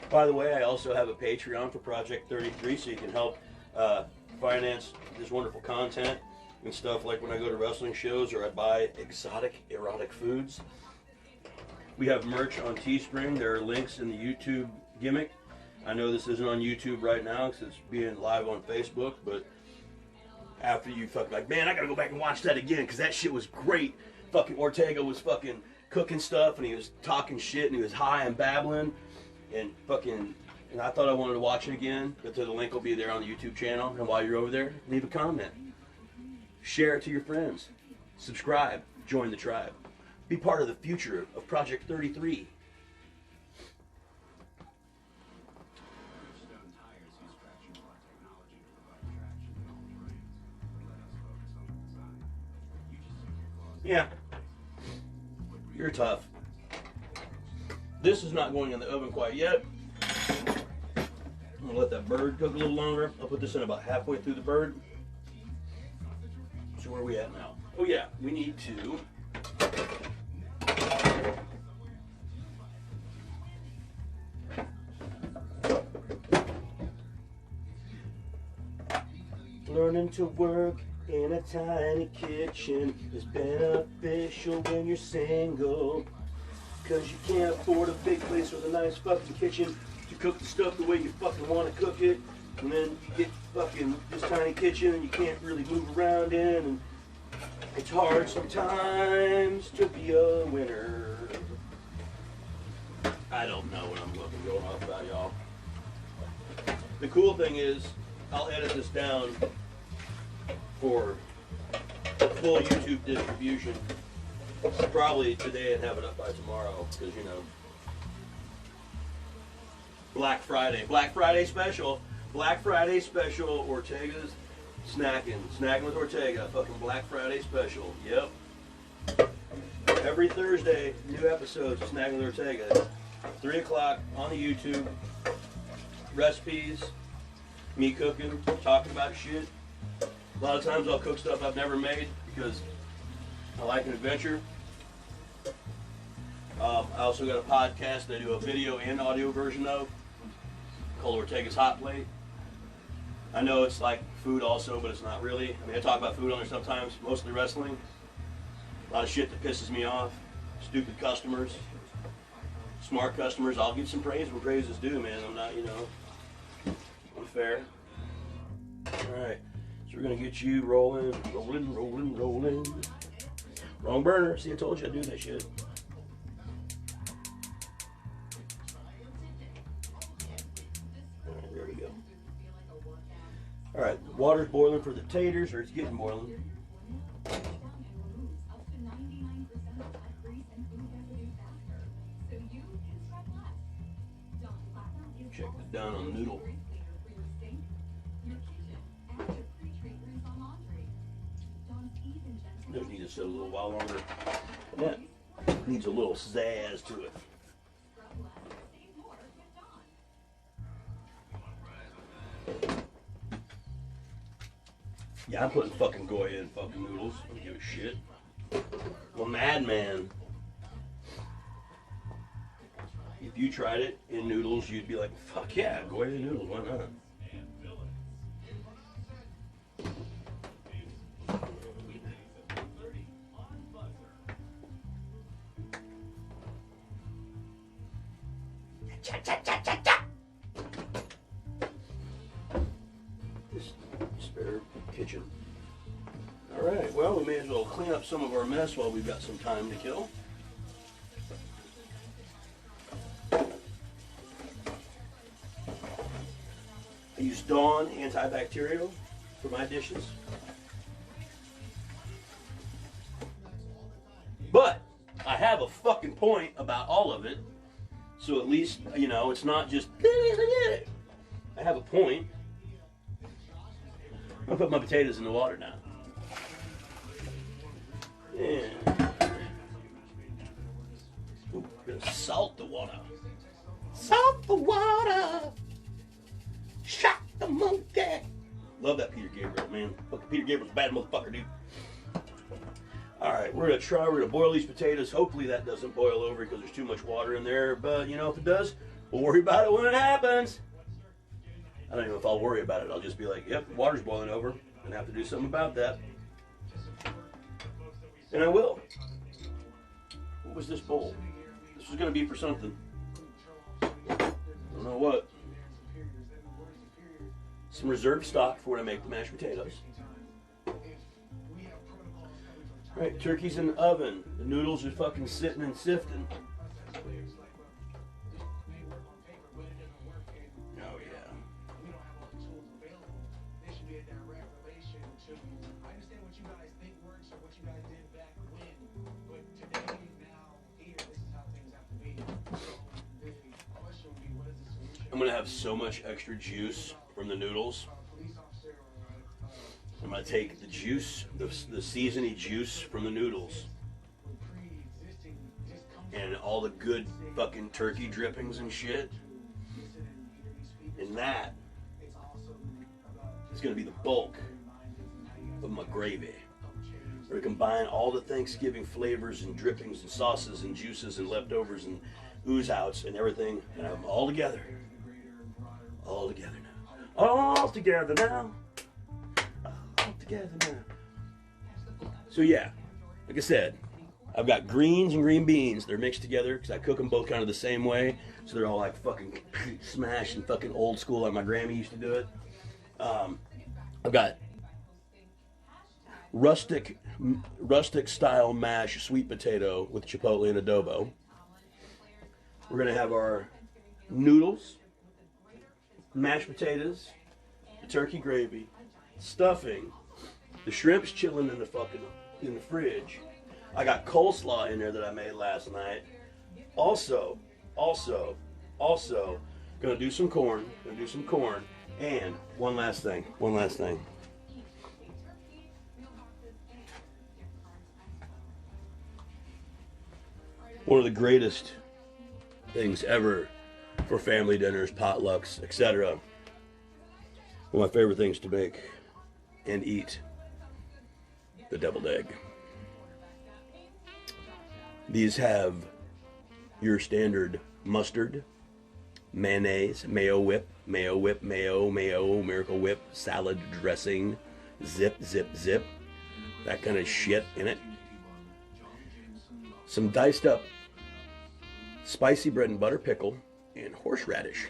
By the way, I also have a Patreon for Project 33 so you can help finance this wonderful content and stuff like when I go to wrestling shows or I buy exotic erotic foods. We have merch on Teespring. There are links in the YouTube gimmick. I know this isn't on YouTube right now because it's being live on Facebook, but after you fucking like, man, I gotta go back and watch that again because that shit was great. Fucking Ortega was fucking cooking stuff and he was talking shit and he was high and babbling and fucking, and I thought I wanted to watch it again, but the link will be there on the YouTube channel. And while you're over there, leave a comment. Share it to your friends. Subscribe. Join the tribe. Be part of the future of Project 33. Yeah. You're tough. This is not going in the oven quite yet. I'm going to let that bird cook a little longer. I'll put this in about halfway through the bird. So where are we at now? Oh yeah, we need to learning to work in a tiny kitchen is beneficial when you're single, cause you can't afford a big place with a nice fucking kitchen to cook the stuff the way you fucking want to cook it. And then you get fucking this tiny kitchen and you can't really move around in, and it's hard sometimes to be a winner. I don't know what I'm fucking going off about, y'all. The cool thing is, I'll edit this down for full YouTube distribution. Probably today and have it up by tomorrow, because you know, Black Friday special. Black Friday special, Ortega's Snackin with Ortega, fucking Black Friday special, yep. Every Thursday, new episodes of Snackin with Ortega, 3 o'clock on the YouTube, recipes, me cooking, talking about shit. A lot of times I'll cook stuff I've never made because I like an adventure. I also got a podcast that I do a video and audio version of called Ortega's Hotplate. I know it's like food also, but it's not really. I mean, I talk about food on there sometimes, mostly wrestling. A lot of shit that pisses me off. Stupid customers. Smart customers. I'll give some praise where praise is due, man. I'm not, you know, unfair. Alright, so we're going to get you rolling. Wrong burner. See, I told you I'd do that shit. Alright, there we go. Alright, water's boiling for the taters, or it's getting boiling. Check the done on the noodle. Just need to sit a little while longer. And that needs a little zazz to it. Yeah, I'm putting fucking Goya in fucking noodles. I don't give a shit. I'm a madman. If you tried it in noodles, you'd be like, fuck yeah, Goya noodles, why not? This spare kitchen. Alright, well, we may as well clean up some of our mess while we've got some time to kill. I use Dawn antibacterial for my dishes. But I have a fucking point about all of it. So at least, you know, it's not just, I have a point. I'm gonna put my potatoes in the water now. Yeah. Ooh, we're gonna salt the water. Salt the water. Shock the monkey. Love that Peter Gabriel, man. Fucking Peter Gabriel's a bad motherfucker, dude. Alright, we're gonna boil these potatoes. Hopefully that doesn't boil over because there's too much water in there. But, you know, if it does, we'll worry about it when it happens. I don't even know if I'll worry about it. I'll just be like, yep, water's boiling over. And have to do something about that. And I will. What was this bowl? This was gonna be for something. I don't know what. Some reserve stock for when I make the mashed potatoes. Alright, turkey's in the oven. The noodles are fucking sitting and sifting. Oh yeah. I'm gonna have so much extra juice from the noodles. I'm gonna take the juice, the seasoning juice from the noodles, and all the good fucking turkey drippings and shit, and that is gonna be the bulk of my gravy. We're gonna combine all the Thanksgiving flavors and drippings and sauces and juices and leftovers and ooze outs and everything, and have them all together. All together now. All together now. All together now. So yeah, like I said, I've got greens and green beans. They're mixed together because I cook them both kind of the same way. So they're all like fucking smashed and fucking old school like my grandma used to do it. I've got rustic style mashed sweet potato with chipotle and adobo. We're gonna have our noodles, mashed potatoes, the turkey gravy, stuffing, the shrimp's chilling in the fridge. I got coleslaw in there that I made last night. Also, gonna do some corn, and one last thing. One of the greatest things ever for family dinners, potlucks, etc. One of my favorite things to make and eat, the deviled egg. These have your standard mustard, mayonnaise, mayo whip, Mayo Whip, mayo, Miracle Whip, salad dressing, zip, zip, zip. That kind of shit in it. Some diced up spicy bread and butter pickle and horseradish.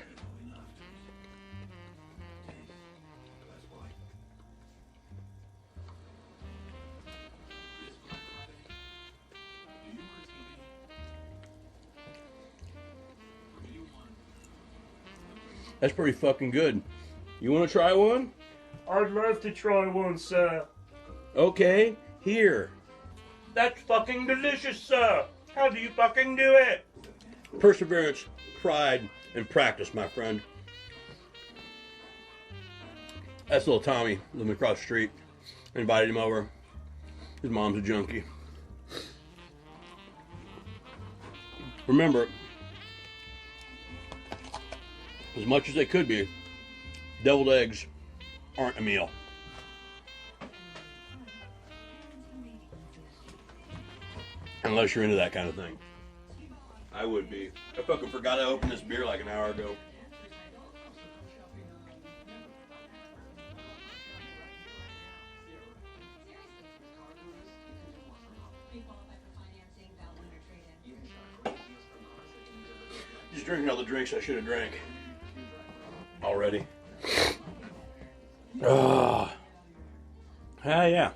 That's pretty fucking good. You want to try one? I'd love to try one, sir. Okay, here. That's fucking delicious, sir. How do you fucking do it? Perseverance, pride, and practice, my friend. That's little Tommy living across the street. I invited him over. His mom's a junkie. Remember, as much as they could be, deviled eggs aren't a meal. Unless you're into that kind of thing. I would be. I fucking forgot I opened this beer like an hour ago. Just drinking all the drinks I should have drank already. Ah, yeah.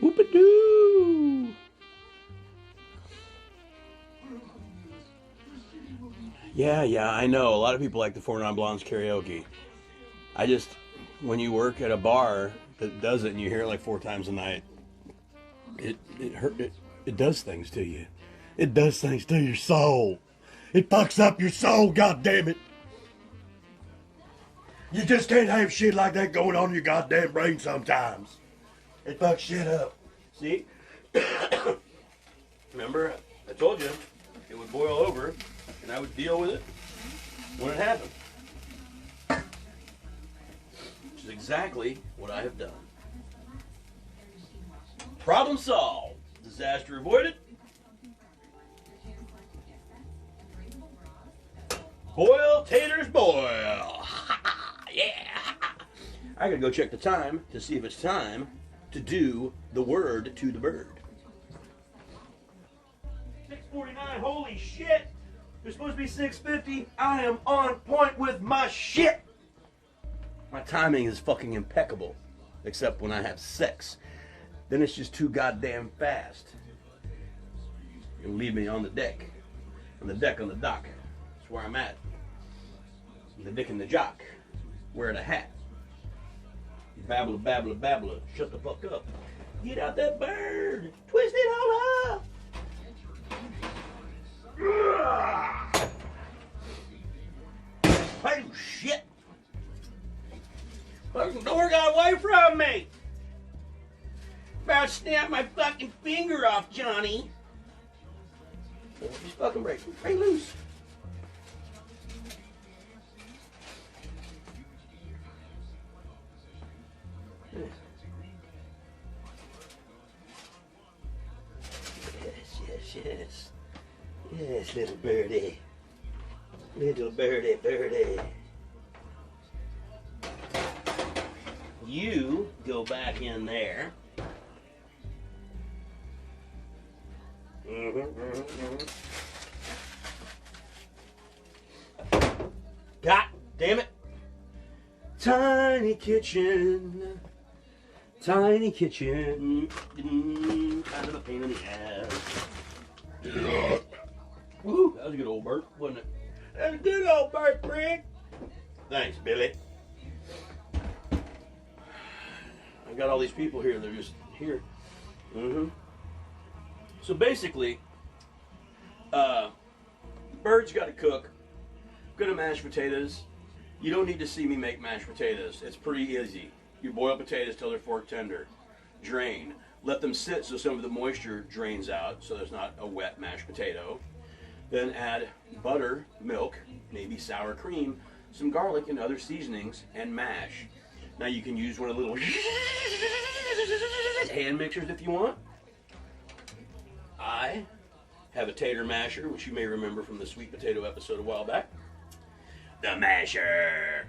Whoop-a-doo. Yeah, I know. A lot of people like the 4 Non-Blondes karaoke. I just, when you work at a bar that does it and you hear it like 4 times a night, it does things to you. It does things to your soul. It fucks up your soul, goddammit. You just can't have shit like that going on in your goddamn brain sometimes. It fucks shit up. See? Remember, I told you it would boil over and I would deal with it when it happened. Which is exactly what I have done. Problem solved. Disaster avoided. Boil taters boil. Yeah. I gotta go check the time to see if it's time to do the word to the bird. 6:49, holy shit! There's supposed to be 6:50. I am on point with my shit! My timing is fucking impeccable. Except when I have sex. Then it's just too goddamn fast. You'll leave me on the deck. On the deck, on the dock. That's where I'm at. The dick and the jock. Wearing a hat. Babbler, babbler, babbler. Shut the fuck up. Get out that bird. Twist it all up. Oh shit. Fucking door got away from me. About to snap my fucking finger off, Johnny. Just fucking break loose. Yes, little birdie. Little birdie. You go back in there. God damn it. Tiny kitchen. Tiny kitchen. Kind of a pain in the ass. Woo, that was a good old burp, wasn't it? That was a good old burp, Rick. Thanks, Billy. I got all these people here. They're just here. So basically, bird's got to cook. Gonna mash potatoes. You don't need to see me make mashed potatoes. It's pretty easy. You boil potatoes till they're fork tender. Drain. Let them sit so some of the moisture drains out, so there's not a wet mashed potato. Then add butter, milk, maybe sour cream, some garlic and other seasonings, and mash. Now you can use one of the little hand mixers if you want. I have a tater masher, which you may remember from the sweet potato episode a while back. The masher.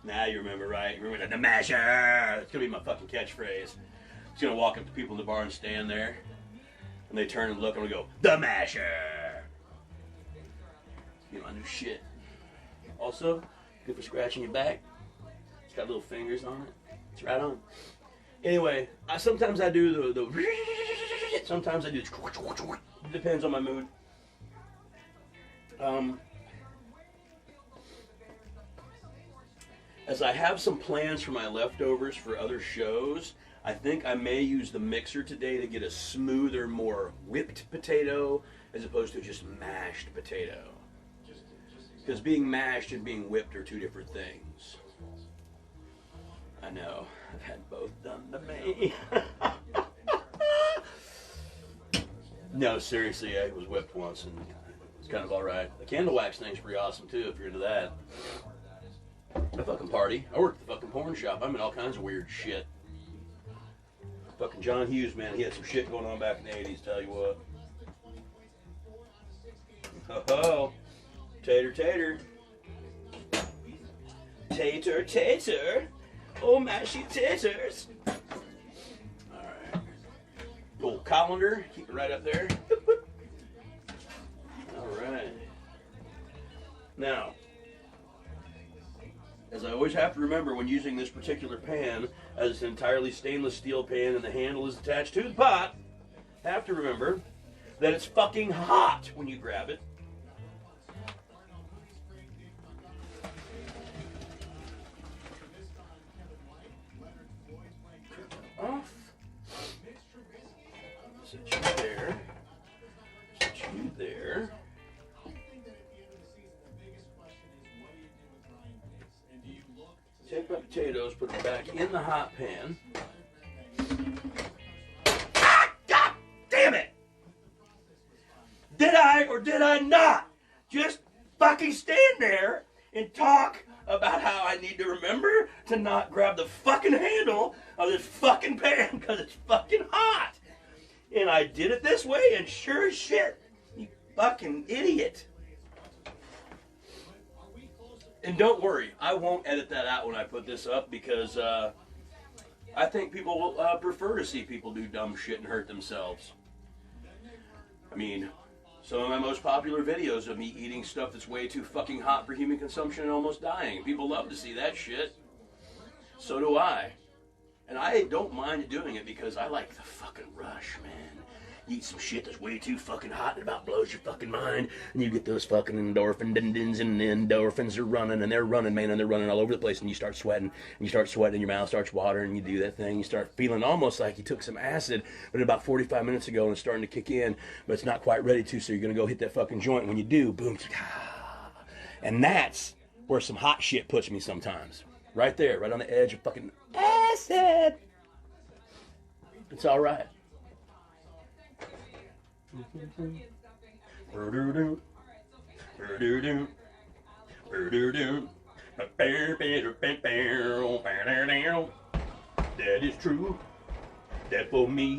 Now you remember, right? You remember the masher. It's gonna be my fucking catchphrase. It's gonna walk up to people in the bar and stand there, and they turn and look, and we go, the masher. Get my new shit. Also, good for scratching your back. It's got little fingers on it. It's right on. Anyway, sometimes I do the sometimes I do. It depends on my mood. As I have some plans for my leftovers for other shows, I think I may use the mixer today to get a smoother, more whipped potato as opposed to just mashed potato. Because being mashed and being whipped are two different things. I know. I've had both done to me. No, seriously, I was whipped once and it's kind of alright. The candle wax thing's pretty awesome too, if you're into that. A fucking party. I work at the fucking porn shop. I'm in all kinds of weird shit. Fucking John Hughes, man, he had some shit going on back in the 80s, tell you what. Oh, tater, tater. Tater, tater. Oh, mashy taters. Alright. Old colander, keep it right up there. Alright. Now, as I always have to remember when using this particular pan, as it's an entirely stainless steel pan and the handle is attached to the pot, have to remember that it's fucking hot when you grab it. Off. Set you there. Set you there. Take my potatoes, put them back in the hot pan. Ah, God damn it! Did I or did I not just fucking stand there and talk about how I need to remember to not grab the fucking handle of this fucking pan because it's fucking hot? And I did it this way, and sure as shit, you fucking idiot. And don't worry, I won't edit that out when I put this up because I think people will prefer to see people do dumb shit and hurt themselves. I mean, some of my most popular videos of me eating stuff that's way too fucking hot for human consumption and almost dying. People love to see that shit. So do I. And I don't mind doing it because I like the fucking rush, man. You eat some shit that's way too fucking hot and it about blows your fucking mind. And you get those fucking endorphins and the endorphins are running and they're running, man, and they're running all over the place and you start sweating. And you start sweating, your mouth starts watering, and you do that thing. You start feeling almost like you took some acid, but about 45 minutes ago and it's starting to kick in, but it's not quite ready to, so you're going to go hit that fucking joint. When you do, boom. And that's where some hot shit puts me sometimes. Right there, right on the edge of fucking acid. It's all right. That is true. That for me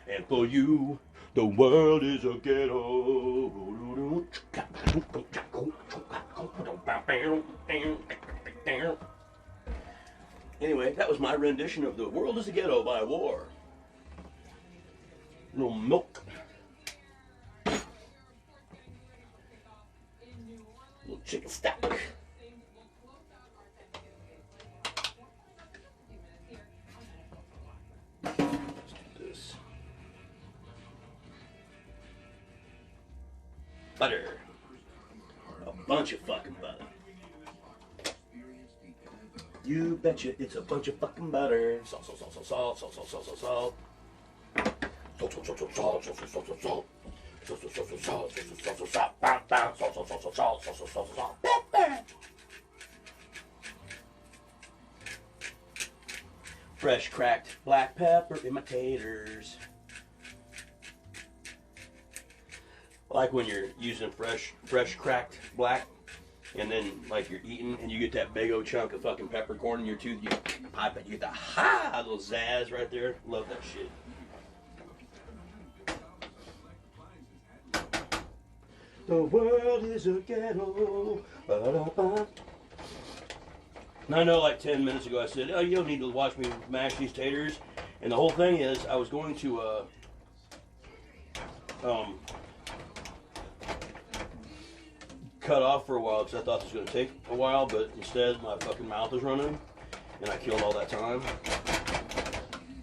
and for you, the world is a ghetto. Anyway, that was my rendition of The World is a Ghetto by War. A little milk. A little chicken stock. Let's do this. Butter. A bunch of fucking butter. You betcha it's a bunch of fucking butter. Salt, salt, salt, salt, salt, salt, salt, salt, salt, salt. Salt, salt, salt, salt, salt, salt, salt, salt, salt. Salt, salt, salt, salt, salt, salt, salt, salt, bow, bow, salt, salt, salt, salt, salt, salt, salt, salt, salt, pepper. Fresh cracked black pepper in my taters. Like when you're using fresh cracked black, and then like you're eating and you get that big old chunk of fucking peppercorn in your tooth, you pop it, you get the little zazz right there. Love that shit. The world is a ghetto. Ba-da-ba. And I know like 10 minutes ago I said, oh, you don't need to watch me mash these taters. And the whole thing is I was going to cut off for a while because I thought this was going to take a while, but instead my fucking mouth is running and I killed all that time.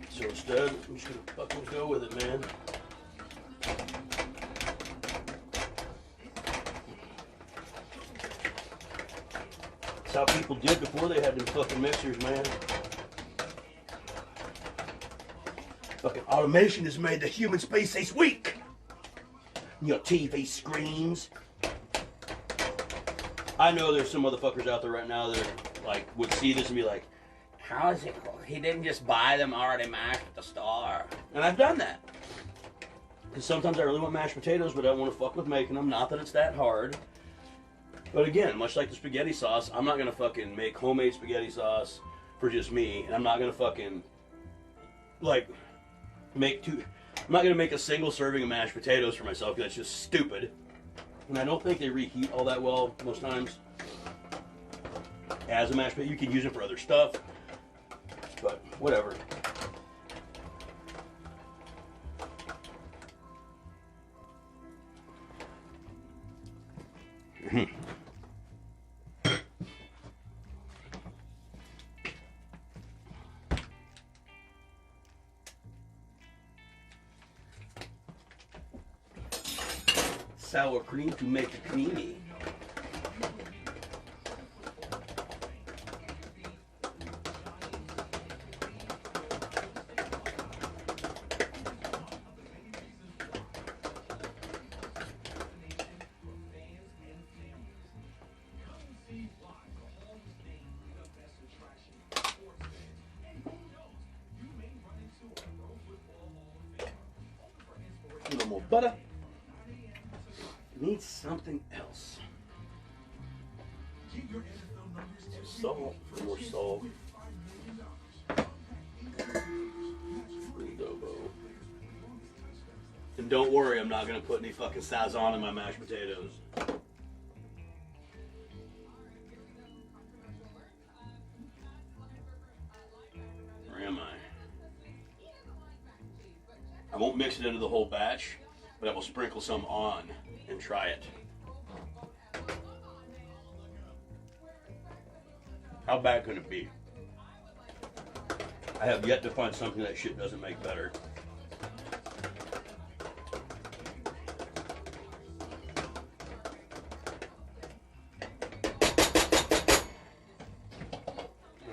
So instead, I'm just going to fucking go with it, man. That's how people did before they had them fucking mixers, man. Fucking automation has made the human species weak. Your TV screens. I know there's some motherfuckers out there right now that like would see this and be like, how is it cool? He didn't just buy them already mashed at the store. And I've done that. Because sometimes I really want mashed potatoes, but I don't want to fuck with making them. Not that it's that hard. But again, much like the spaghetti sauce, I'm not going to fucking make homemade spaghetti sauce for just me. And I'm not going to fucking, like, I'm not going to make a single serving of mashed potatoes for myself because that's just stupid. And I don't think they reheat all that well most times. As a mashed potato, you can use it for other stuff. But whatever. Sour cream to make it creamy. A little more butter. Needs something else. Salt, more salt. And don't worry, I'm not gonna put any fucking Sazon in my mashed potatoes. Where am I? I won't mix it into the whole batch, but I will sprinkle some on and try it. How bad could it be? I have yet to find something that shit doesn't make better.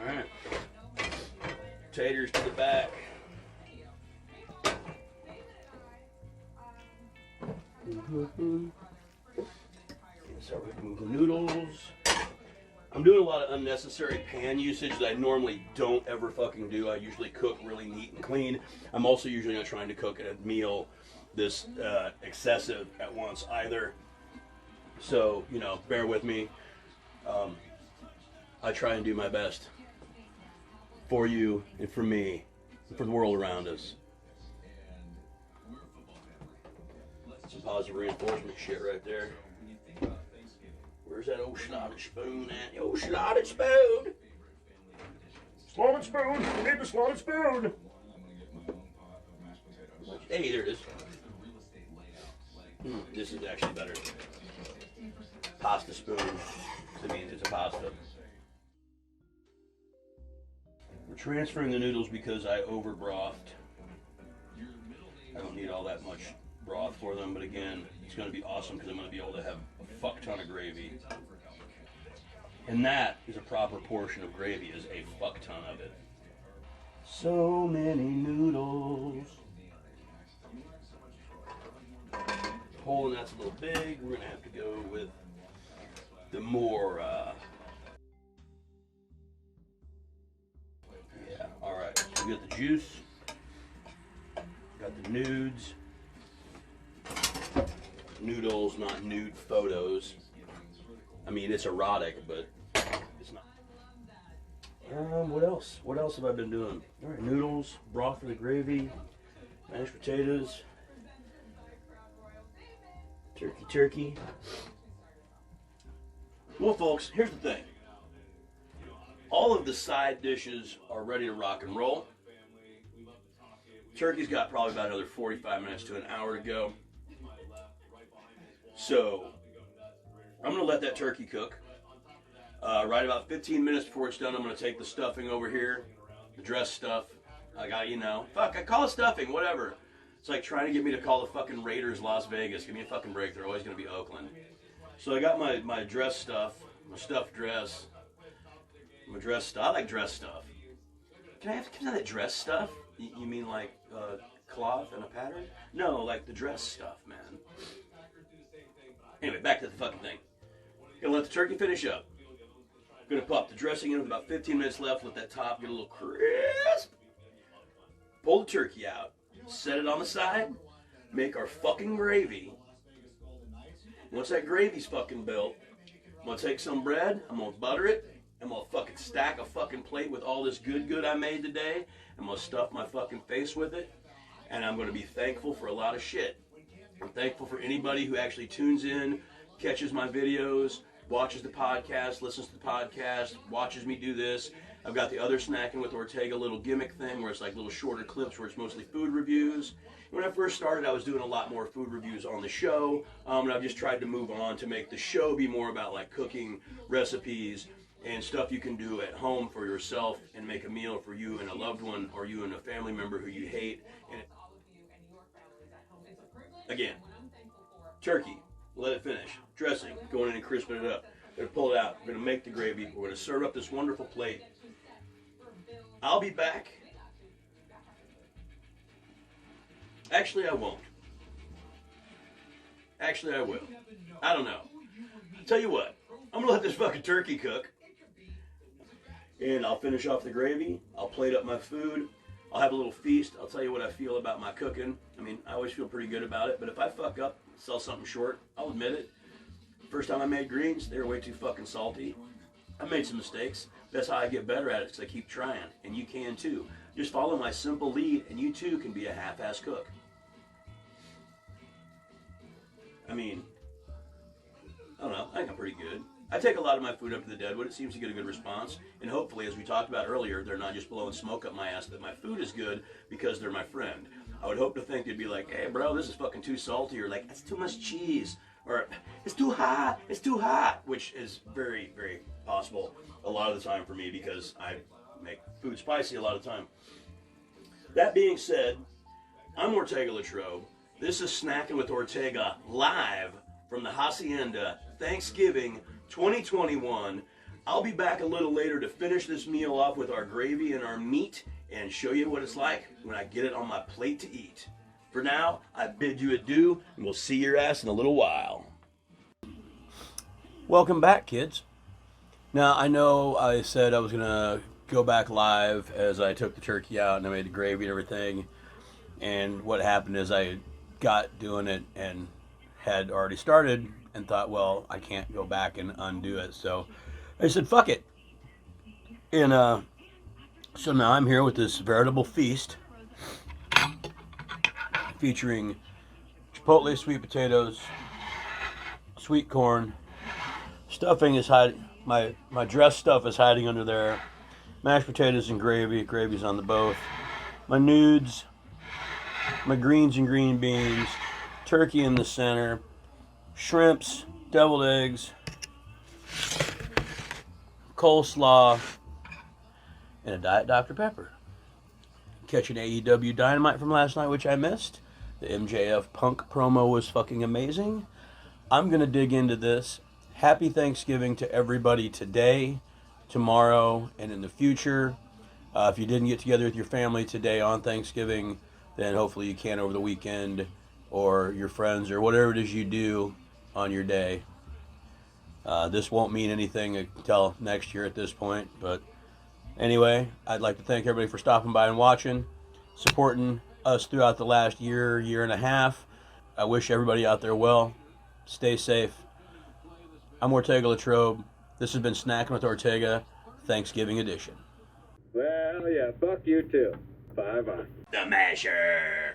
Alright. Taters to the back. So we're going to move the noodles. I'm doing a lot of unnecessary pan usage that I normally don't ever fucking do. I usually cook really neat and clean. I'm also usually not trying to cook a meal this excessive at once either. So, you know, bear with me. I try and do my best for you and for me and for the world around us. Some positive reinforcement shit right there. Where's that old slotted spoon at? The old slotted spoon! Slotted spoon! We need the slotted spoon! Hey, there it is. This is actually better. Pasta spoon. I mean, it's a pasta. We're transferring the noodles because I over brothed. I don't need all that much broth for them, but again, it's going to be awesome because I'm going to be able to have a fuck ton of gravy. And that is a proper portion of gravy, is a fuck ton of it. So many noodles. The hole in that's a little big. We're going to have to go with the more, yeah, alright. So we got the juice. Got the nudes. Noodles, not nude photos. I mean, it's erotic, but it's not. What else? What else have I been doing? All right, noodles, broth for the gravy, mashed potatoes, Turkey. Well, folks, here's the thing. All of the side dishes are ready to rock and roll. Turkey's got probably about another 45 minutes to an hour to go. So, I'm going to let that turkey cook. Right about 15 minutes before it's done, I'm going to take the stuffing over here, the dressed stuff. I got, fuck, I call it stuffing, whatever. It's like trying to get me to call the fucking Raiders Las Vegas. Give me a fucking break. They're always going to be Oakland. So I got my dress stuff, my stuffed dress, my dress stuff. I like dress stuff. Can I have that dress stuff? You mean like cloth and a pattern? No, like the dress stuff, man. Anyway, back to the fucking thing. Gonna let the turkey finish up. Gonna pop the dressing in with about 15 minutes left. Let that top get a little crisp. Pull the turkey out. Set it on the side. Make our fucking gravy. Once that gravy's fucking built, I'm gonna take some bread. I'm gonna butter it. I'm gonna fucking stack a fucking plate with all this good I made today. I'm gonna stuff my fucking face with it. And I'm gonna be thankful for a lot of shit. I'm thankful for anybody who actually tunes in, catches my videos, watches the podcast, listens to the podcast, watches me do this. I've got the other Snackin with Ortega little gimmick thing where it's like little shorter clips where it's mostly food reviews. When I first started, I was doing a lot more food reviews on the show, and I've just tried to move on to make the show be more about like cooking recipes and stuff you can do at home for yourself and make a meal for you and a loved one or you and a family member who you hate. And again, turkey, let it finish. Dressing, going in and crisping it up. We're going to pull it out. We're going to make the gravy. We're going to serve up this wonderful plate. I'll be back. Actually, I won't. Actually, I will. I don't know. I'll tell you what. I'm going to let this fucking turkey cook. And I'll finish off the gravy. I'll plate up my food. I'll have a little feast. I'll tell you what I feel about my cooking. I mean, I always feel pretty good about it. But if I fuck up, sell something short, I'll admit it. First time I made greens, they were way too fucking salty. I made some mistakes. That's how I get better at it, because I keep trying. And you can too. Just follow my simple lead, and you too can be a half-ass cook. I mean, I don't know. I think I'm pretty good. I take a lot of my food up to the Deadwood. It seems to get a good response. And hopefully, as we talked about earlier, they're not just blowing smoke up my ass that my food is good because they're my friend. I would hope to think they'd be like, hey, bro, this is fucking too salty. Or like, that's too much cheese. Or it's too hot. It's too hot. Which is very, very possible a lot of the time for me because I make food spicy a lot of the time. That being said, I'm Ortega LaTrobe. This is Snackin with Ortega live from the Hacienda Thanksgiving 2021. I'll be back a little later to finish this meal off with our gravy and our meat and show you what it's like when I get it on my plate to eat. For now, I bid you adieu, and we'll see your ass in a little while. Welcome back, kids. Now, I know I said I was going to go back live as I took the turkey out and I made the gravy and everything. And what happened is I got doing it and had already started and thought, well, I can't go back and undo it. So I said, fuck it. And so now I'm here with this veritable feast featuring Chipotle sweet potatoes, sweet corn, stuffing is hiding, my dressed stuff is hiding under there, mashed potatoes and gravy's on the both, my nudes, my greens and green beans, turkey in the center, shrimps, deviled eggs, coleslaw, and a Diet Dr. Pepper. Catching AEW Dynamite from last night, which I missed. The MJF Punk promo was fucking amazing. I'm going to dig into this. Happy Thanksgiving to everybody today, tomorrow, and in the future. If you didn't get together with your family today on Thanksgiving, then hopefully you can over the weekend, or your friends, or whatever it is you do on your day. This won't mean anything until next year at this point, but anyway, I'd like to thank everybody for stopping by and watching, supporting us throughout the last year and a half. I wish everybody out there well. Stay safe. I'm Ortega LaTrobe. This has been Snackin' with Ortega, Thanksgiving edition. Well, yeah, fuck you too. Bye-bye. The Masher.